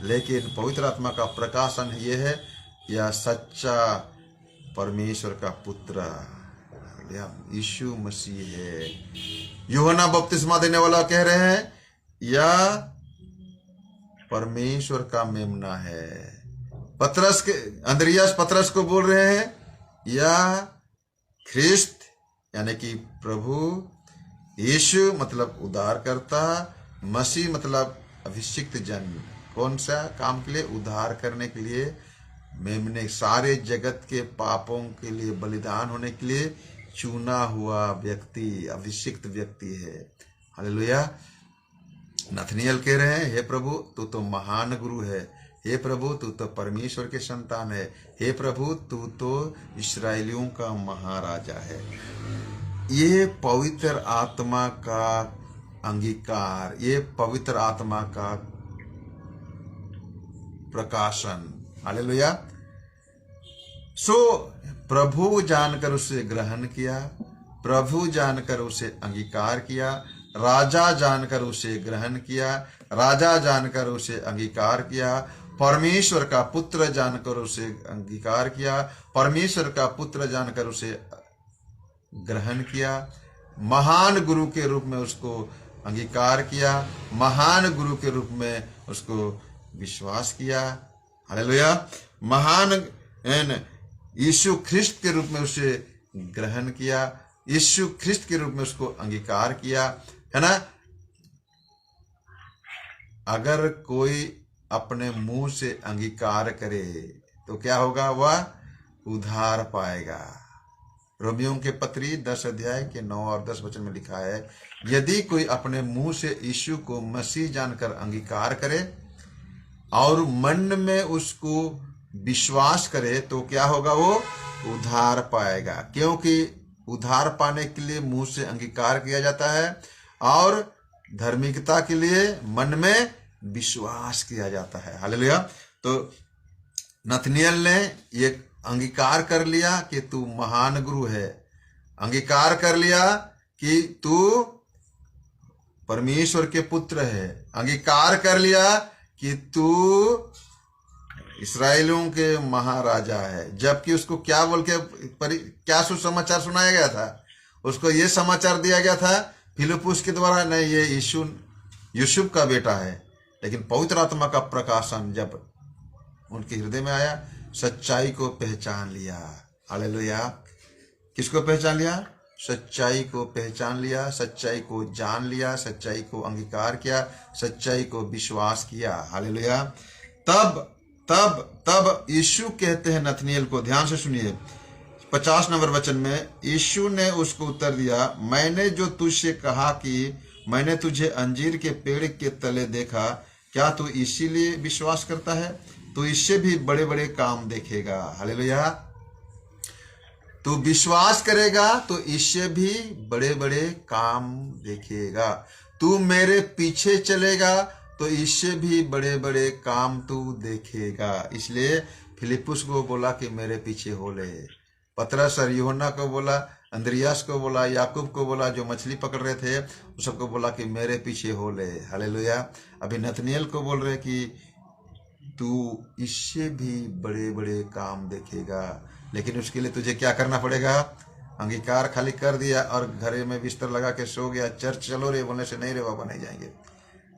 लेकिन पवित्र आत्मा का प्रकाशन ये है, या सच्चा परमेश्वर का पुत्र यीशु मसीह है। यूहन्ना बपतिस्मा देने वाला कह रहे हैं या परमेश्वर का मेमना है। अंद्रियास पतरस को बोल रहे हैं या ख्रिस्त यानी कि प्रभु, यीशु मतलब उद्धारकर्ता, मसीह मतलब अभिषिक्त जन। कौन सा काम के लिए? उद्धार करने के लिए मेमने सारे जगत के पापों के लिए बलिदान होने के लिए चुना हुआ व्यक्ति, अभिषिक्त व्यक्ति है। हालेलुया। नथनिएल कह रहे हैं, हे प्रभु तू तो महान गुरु है, हे प्रभु तू तो परमेश्वर के संतान है, हे प्रभु तू तो इस्राएलियों का महाराजा है। ये पवित्र आत्मा का अंगीकार, ये पवित्र आत्मा का प्रकाशन। हालेलुया। प्रभु जानकर उसे ग्रहण किया, प्रभु जानकर उसे अंगीकार किया, राजा जानकर उसे ग्रहण किया, राजा जानकर उसे अंगीकार किया, परमेश्वर का पुत्र जानकर उसे अंगीकार किया, परमेश्वर का पुत्र जानकर उसे ग्रहण किया, महान गुरु के रूप में उसको अंगीकार किया, महान गुरु के रूप में उसको विश्वास किया। हालेलुया। महान यीशु ख्रिस्त के रूप में उसे ग्रहण किया, यीशु ख्रिस्त के रूप में उसको अंगीकार किया, है ना। अगर कोई अपने मुंह से अंगीकार करे तो क्या होगा, वह उद्धार पाएगा। रोमियों के पत्री 10 अध्याय के 9 और 10 वचन में लिखा है, यदि कोई अपने मुंह से यीशु को मसीह जानकर अंगीकार करे और मन में उसको विश्वास करे तो क्या होगा, वो उद्धार पाएगा। क्योंकि उद्धार पाने के लिए मुंह से अंगीकार किया जाता है और धार्मिकता के लिए मन में विश्वास किया जाता है। हालेलुया। तो नथनिएल ने ये अंगीकार कर लिया कि तू महान गुरु है, अंगीकार कर लिया कि तू परमेश्वर के पुत्र है, अंगीकार कर लिया कि तू इस्राएलियों के महाराजा है। जबकि उसको क्या बोल के क्या सुसमाचार सुनाया गया था, उसको ये समाचार दिया गया था फिलिप्पुस के द्वारा, नहीं ये यूसुफ का बेटा है। लेकिन पवित्र आत्मा का प्रकाशन जब उनके हृदय में आया, सच्चाई को पहचान लिया। हालेलुया। किसको पहचान लिया? सच्चाई को पहचान लिया, सच्चाई को जान लिया, सच्चाई को अंगीकार किया, सच्चाई को विश्वास किया। हालेलुया। तब यीशु कहते हैं नथनिएल को, ध्यान से सुनिए 50 नंबर वचन में, यीशु ने उसको उत्तर दिया, मैंने जो तुझसे कहा कि मैंने तुझे अंजीर के पेड़ के तले देखा, क्या तू इसीलिए विश्वास करता है? तो इससे भी बड़े बड़े काम देखेगा। हालेलुया। तू विश्वास करेगा तो इससे भी बड़े बड़े काम देखेगा। तू मेरे पीछे चलेगा तो इससे भी बड़े बड़े काम तू देखेगा। इसलिए फिलिप्पुस को बोला कि मेरे पीछे हो ले, पतरस और यूहन्ना को बोला, अंद्रियास को बोला, याकूब को बोला जो मछली पकड़ रहे थे, उस सबको बोला कि मेरे पीछे हो ले। हालेलुया। अभी नथनिएल को बोल रहे कि तू इससे भी बड़े बड़े काम देखेगा। लेकिन उसके लिए तुझे क्या करना पड़ेगा? अंगीकार खाली कर दिया और घरे में बिस्तर लगा के सो गया, चर्च चलो रे बोलने से नहीं रे बाबा, नहीं जाएंगे,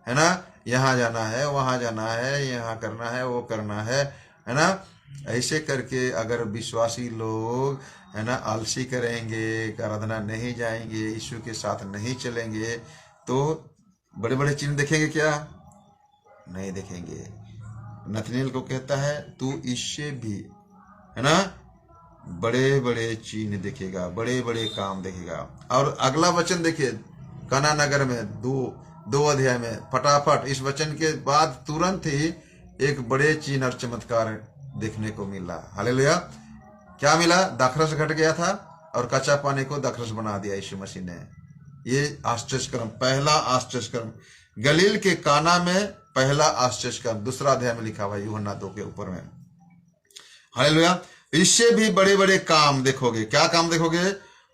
है ना। यहाँ जाना है, वहाँ जाना है, यहाँ करना है, वो करना है ना। ऐसे करके अगर विश्वासी लोग, है ना, आलसी करेंगे, आराधना नहीं जाएंगे, यीशु के साथ नहीं चलेंगे, तो बड़े बड़े चिन्ह देखेंगे क्या? नहीं देखेंगे। नथनिएल को कहता है तू इससे भी, है ना, बड़े बड़े चिन्ह देखेगा, बड़े बड़े काम देखेगा। और अगला वचन देखिए, कना नगर में 2 अध्याय में, फटाफट इस वचन के बाद तुरंत ही एक बड़े चिन्ह और चमत्कार देखने को मिला। हालेलुया। क्या मिला? दाखरस घट गया था और कच्चा पानी को दाखरस बना दिया यीशु मसीह ने। ये आश्चर्यक्रम, पहला आश्चर्यक्रम गलील के काना में, पहला आश्चर्यक्रम 2 अध्याय में लिखा हुआ है, यूहन्ना 2 के ऊपर में। हालेलुया। इससे भी बड़े बड़े काम देखोगे। क्या काम देखोगे?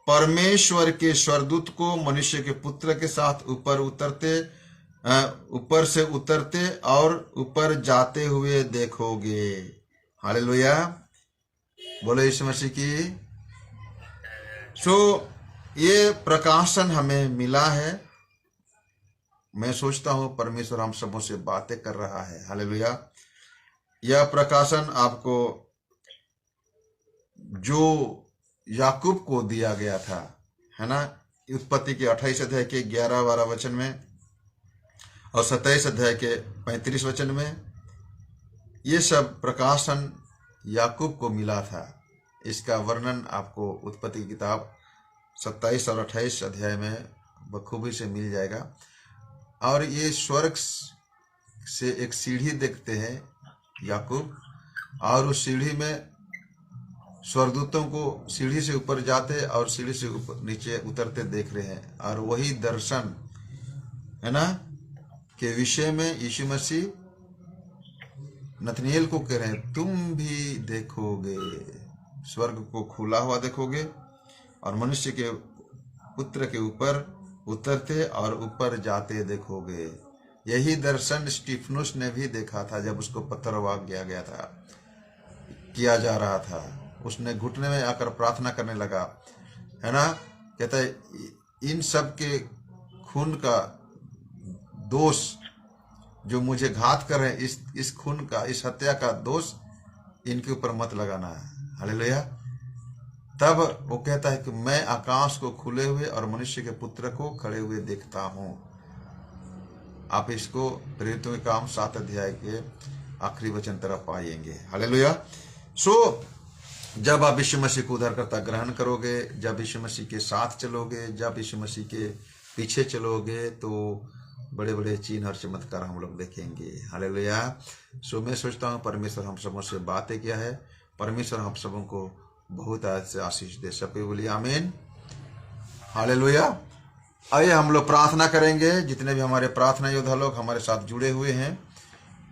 परमेश्वर के स्वर्गदूत को मनुष्य के पुत्र के साथ ऊपर से उतरते और ऊपर जाते हुए देखोगे। हालेलुया। बोलो यीशु मसीह की। ये प्रकाशन हमें मिला है। मैं सोचता हूं परमेश्वर हम सबों से बातें कर रहा है। हालेलुया। यह प्रकाशन आपको जो याकूब को दिया गया था, है ना, उत्पत्ति के 28 अध्याय के 11-12 वचन में और 27 अध्याय के 35 वचन में, ये सब प्रकाशन याकूब को मिला था। इसका वर्णन आपको उत्पत्ति की किताब 27 और 28 अध्याय में बखूबी से मिल जाएगा। और ये स्वर्ग से एक सीढ़ी देखते हैं याकूब, और उस सीढ़ी में स्वर्गदूतों को सीढ़ी से ऊपर जाते और सीढ़ी से ऊपर नीचे उतरते देख रहे हैं। और वही दर्शन है ना के विषय में यीशु मसीह नतनिएल को कह रहे हैं, तुम भी देखोगे, स्वर्ग को खुला हुआ देखोगे और मनुष्य के पुत्र के ऊपर उतरते और ऊपर जाते देखोगे। यही दर्शन स्टीफनुस ने भी देखा था जब उसको पत्थरवाह किया जा रहा था। उसने घुटने में आकर प्रार्थना करने लगा, है ना। कहता है इन सब के खून का दोष जो मुझे घात कर रहे हैं, इस खून का, इस हत्या का दोष इनके ऊपर मत लगाना है। हालेलुया। तब वो कहता है कि मैं आकाश को खुले हुए और मनुष्य के पुत्र को खड़े हुए देखता हूं। आप इसको प्रेरितों के काम 7 अध्याय के आखिरी वचन तरफ पाएंगे। हालेलुया। जब आप यीशु मसीह को उद्धारकर्ता ग्रहण करोगे, जब यीशु मसीह के साथ चलोगे, जब यीशु मसीह के पीछे चलोगे, तो बड़े बड़े चिन्ह और चमत्कार हम लोग देखेंगे। हालेलुया। मैं सोचता हूँ परमेश्वर हम सबों से बातें किया है। परमेश्वर हम सबों को बहुत से आशीष दे सके। बोलिए आमीन। हालेलुया। आइए हम लोग प्रार्थना करेंगे। जितने भी हमारे प्रार्थना योद्धा लोग हमारे साथ जुड़े हुए हैं,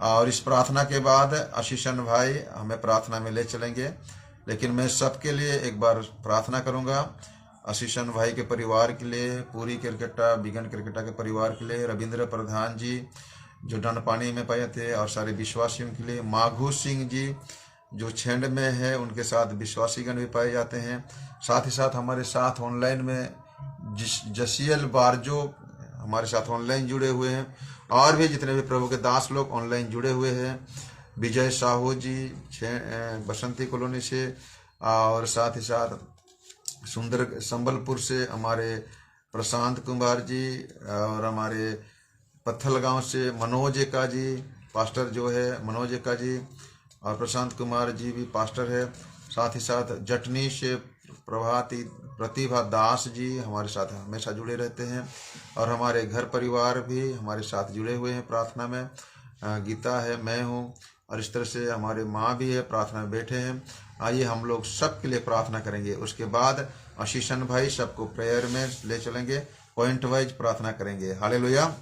और इस प्रार्थना के बाद आशीषन भाई हमें प्रार्थना में ले चलेंगे। लेकिन मैं सबके लिए एक बार प्रार्थना करूंगा। आशीषन भाई के परिवार के लिए, पूरी क्रिकेटा, बिगन क्रिकेटा के परिवार के लिए, रविंद्र प्रधान जी जो डंडपानी में पाए थे, और सारे विश्वासियों के लिए, माघू सिंह जी जो छेंड में है, उनके साथ विश्वासीगण भी पाए जाते हैं। साथ ही साथ हमारे साथ ऑनलाइन में जसियल बारजो हमारे साथ ऑनलाइन जुड़े हुए हैं, और भी जितने भी प्रभु के दास लोग ऑनलाइन जुड़े हुए हैं। विजय साहू जी बसंती कॉलोनी से, और साथ ही साथ सुंदर संबलपुर से हमारे प्रशांत कुमार जी, और हमारे पत्थल गांव से मनोज एका जी पास्टर जो है, मनोज एका जी, और प्रशांत कुमार जी भी पास्टर है। साथ ही साथ जटनी से प्रतिभा दास जी हमारे साथ हमेशा जुड़े रहते हैं, और हमारे घर परिवार भी हमारे साथ जुड़े हुए हैं प्रार्थना में। गीता है, मैं हूँ, और इस तरह से हमारे माँ भी है, प्रार्थना में बैठे हैं। आइए हम लोग सबके लिए प्रार्थना करेंगे। उसके बाद आशीषन भाई सबको प्रेयर में ले चलेंगे, पॉइंट वाइज प्रार्थना करेंगे। हालेलुया।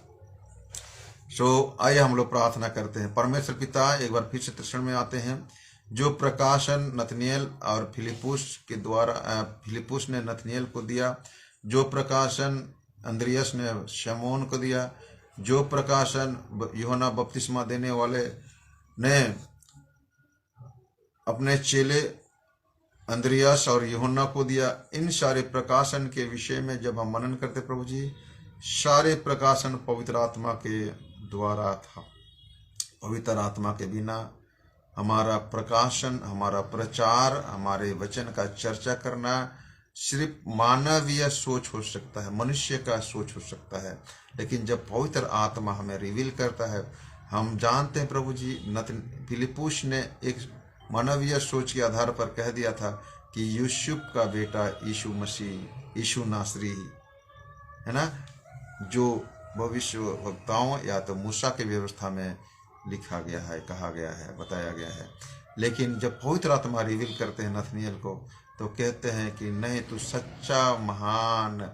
आइए हम लोग प्रार्थना करते हैं। परमेश्वर पिता, एक बार फिर से दर्शन में आते हैं। जो प्रकाशन नतनिएल और फिलिपुस ने नतनिएल को दिया, जो प्रकाशन अंद्रियस ने शमौन को दिया, जो प्रकाशन यूहन्ना बपतिस्मा देने वाले ने अपने चेले अंद्रियास और यूहन्ना को दिया, इन सारे प्रकाशन के विषय में जब हम मनन करते प्रभु जी, सारे प्रकाशन पवित्र आत्मा के द्वारा था। पवित्र आत्मा के बिना हमारा प्रकाशन, हमारा प्रचार, हमारे वचन का चर्चा करना सिर्फ मानवीय सोच हो सकता है, मनुष्य का सोच हो सकता है। लेकिन जब पवित्र आत्मा हमें रिवील करता है, हम जानते हैं प्रभु जी, फिलिपुस ने एक मानवीय सोच के आधार पर कह दिया था कि यूसुफ का बेटा यीशु मसीह, यीशु नासरी है ना, जो भविष्य वक्ताओं या तो मूसा के व्यवस्था में लिखा गया है, कहा गया है, बताया गया है। लेकिन जब पवित्र आत्मा रिवील करते हैं नतनिएल को, तो कहते हैं कि नहीं, तू सच्चा महान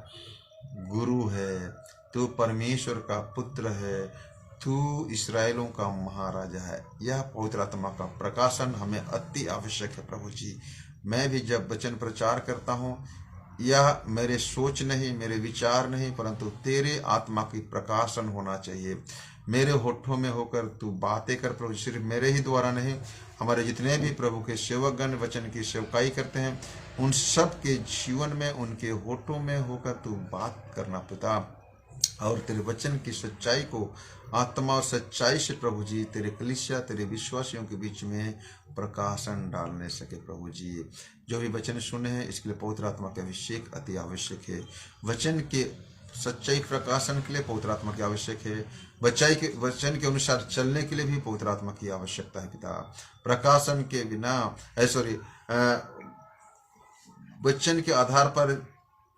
गुरु है, तू परमेश्वर का पुत्र है, तू इस्राएलों का महाराजा है। यह पवित्र आत्मा का प्रकाशन हमें अति आवश्यक है प्रभु जी। मैं भी जब वचन प्रचार करता हूँ, यह मेरे सोच नहीं, मेरे विचार नहीं, परंतु तेरे आत्मा की प्रकाशन होना चाहिए। मेरे होठों में होकर तू बातें कर प्रभु, सिर्फ मेरे ही द्वारा नहीं, हमारे जितने भी प्रभु के सेवकगण वचन की सेवकाई करते हैं, उन सब के जीवन में, उनके होठों में होकर तू बात करना पिता, और तेरे वचन की सच्चाई को आत्मा और सच्चाई से प्रभु जी तेरे कलीसिया, तेरे विश्वासियों के बीच में प्रकाशन डालने सके प्रभु जी। जो भी वचन सुने हैं, इसके लिए पवित्र आत्मा का अभिषेक अति आवश्यक है। वचन के सच्चाई प्रकाशन के लिए पवित्र आत्मा की आवश्यक है। वचन के अनुसार चलने के लिए भी पवित्र आत्मा की आवश्यकता है पिता। प्रकाशन के बिना वचन के आधार पर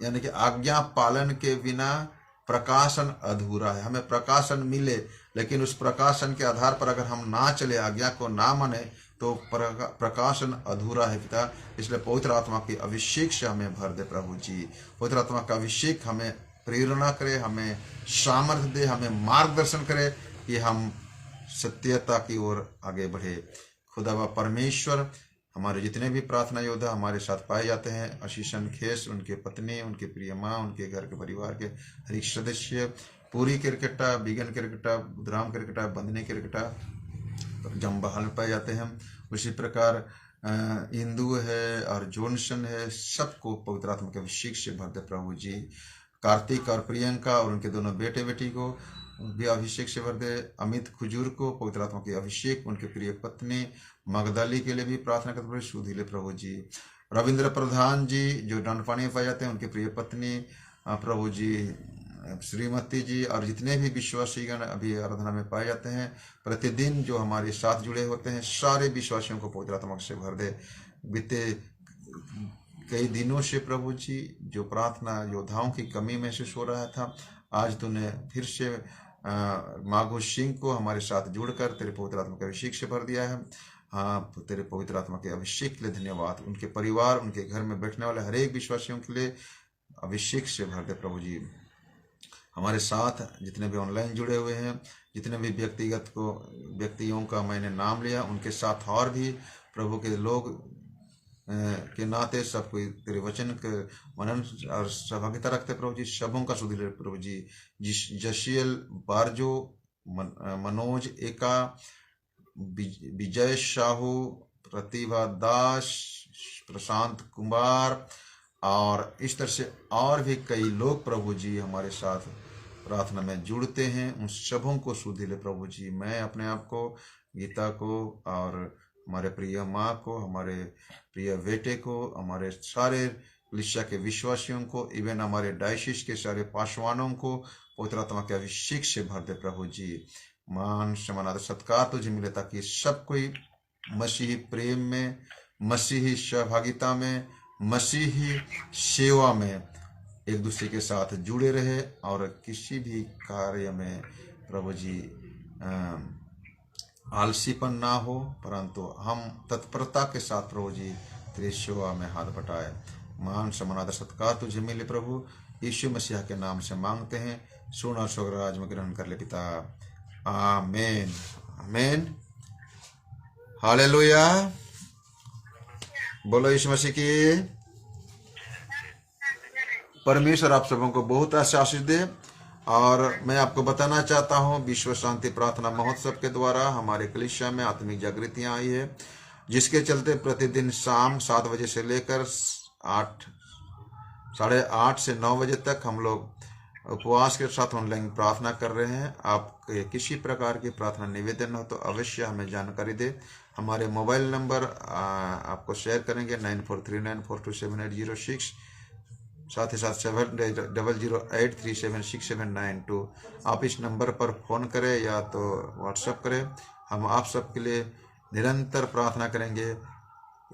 यानी कि आज्ञा पालन के बिना प्रकाशन अधूरा है। हमें प्रकाशन मिले, लेकिन उस प्रकाशन के आधार पर अगर हम ना चले, आज्ञा को ना माने, तो प्रकाशन अधूरा है पिता। इसलिए पवित्र आत्मा की अभिषेक से हमें भर दे प्रभु जी। पवित्र आत्मा का अभिषेक हमें प्रेरणा करे, हमें सामर्थ्य दे, हमें मार्गदर्शन करे कि हम सत्यता की ओर आगे बढ़े। खुदा व परमेश्वर, हमारे जितने भी प्रार्थना योद्धा हमारे साथ पाए जाते हैं, आशीषन खेस, उनके पत्नी, उनके प्रिय माँ, उनके घर के परिवार के हर एक सदस्य, पूरी क्रिकेटा, बिगन क्रिकेटा, बुधराम क्रिकेटा, बंदनी क्रिकेटा, जम्बाहल में पाए जाते हैं। उसी प्रकार हिंदू है और जॉनसन है, सबको पवित्र आत्मा के अभिषेक से भर दे प्रभु जी। कार्तिक और प्रियंका और उनके दोनों बेटे बेटी को भी अभिषेक से भर दे। अमित खुजूर को पवित्र आत्मा के अभिषेक, उनके प्रिय पत्नी मगदली के लिए भी प्रार्थना करते हुए सुधीले प्रभु जी। रविंद्र प्रधान जी जो डंडपानी में पाए जाते हैं, उनके प्रिय पत्नी प्रभु जी श्रीमती जी और जितने भी विश्वासीगण अभी आराधना में पाए जाते हैं, प्रतिदिन जो हमारे साथ जुड़े होते हैं, सारे विश्वासियों को पवित्र आत्मा से भर दे। बीते कई दिनों से प्रभु जी जो प्रार्थना योद्धाओं की कमी महसूस हो रहा था, आज तूने फिर से माघो सिंह को हमारे साथ जुड़कर तेरे पवित्र आत्मा के अभिषेक से भर दिया है। हाँ, तेरे पवित्र आत्मा के अभिषेक के लिए धन्यवाद। उनके परिवार, उनके घर में बैठने वाले हर एक विश्वासियों के लिए अभिषेक से भर दे प्रभु जी। हमारे साथ जितने भी ऑनलाइन जुड़े हुए हैं, जितने भी व्यक्तियों का मैंने नाम लिया, उनके साथ और भी प्रभु के लोग के नाते सब कोई तेरे वचन के मनन और सहभागिता रखते प्रभु जी। सबों का सुधीर प्रभु जी। जशियल बारजो, मनोज एका, विजय साहू, प्रतिभा दास, प्रशांत कुमार और इस तरह से और भी कई लोग प्रभु जी हमारे साथ प्रार्थना में जुड़ते हैं। उन सबों को सुधीले प्रभु जी। मैं अपने आप को, गीता को और हमारे प्रिय माँ को, हमारे प्रिय बेटे को, हमारे सारे कलीसिया के विश्वासियों को, इवन हमारे डायसिस के सारे पासवानों को पवित्र आत्मा के अभिषेक से भर दे प्रभु जी। मान सम्मान आदर सत्कार तुझे मिले ताकि सब कोई मसीही प्रेम में, मसीही सहभागिता में, मसीही सेवा में एक दूसरे के साथ जुड़े रहे और किसी भी कार्य में प्रभु जी आलसीपन ना हो, परंतु हम तत्परता के साथ प्रभु जी तेरी सेवा में हाथ बटाए। मान सम्मान आदर सत्कार तुझे मिले प्रभु, यीशु मसीह के नाम से मांगते हैं। सुन और स्वर्ग राज में ग्रहण कर ले पिता। आमीन आमीन। हालेलुया। बोलो यीशु मसीह की। परमेश्वर आप सबों को बहुत आशीष दे। और मैं आपको बताना चाहता हूँ, विश्व शांति प्रार्थना महोत्सव के द्वारा हमारे कलीसिया में आत्मिक जागृतियाँ आई है, जिसके चलते प्रतिदिन शाम 7 बजे से लेकर 8:30 से 9 बजे तक हम लोग उपवास के साथ ऑनलाइन प्रार्थना कर रहे हैं। आप किसी प्रकार की प्रार्थना निवेदन हो तो अवश्य हमें जानकारी दे। हमारे मोबाइल नंबर आपको शेयर करेंगे 9439427806, साथ ही साथ 7008376792। आप इस नंबर पर फ़ोन करें या तो व्हाट्सएप करें। हम आप सबके लिए निरंतर प्रार्थना करेंगे।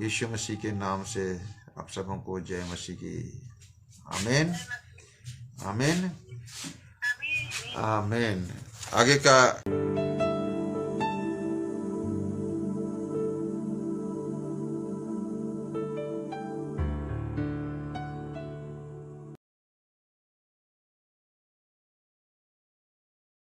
यीशु मसीह के नाम से आप सबों को जय मसीह की। आमीन आमीन आमीन। आगे का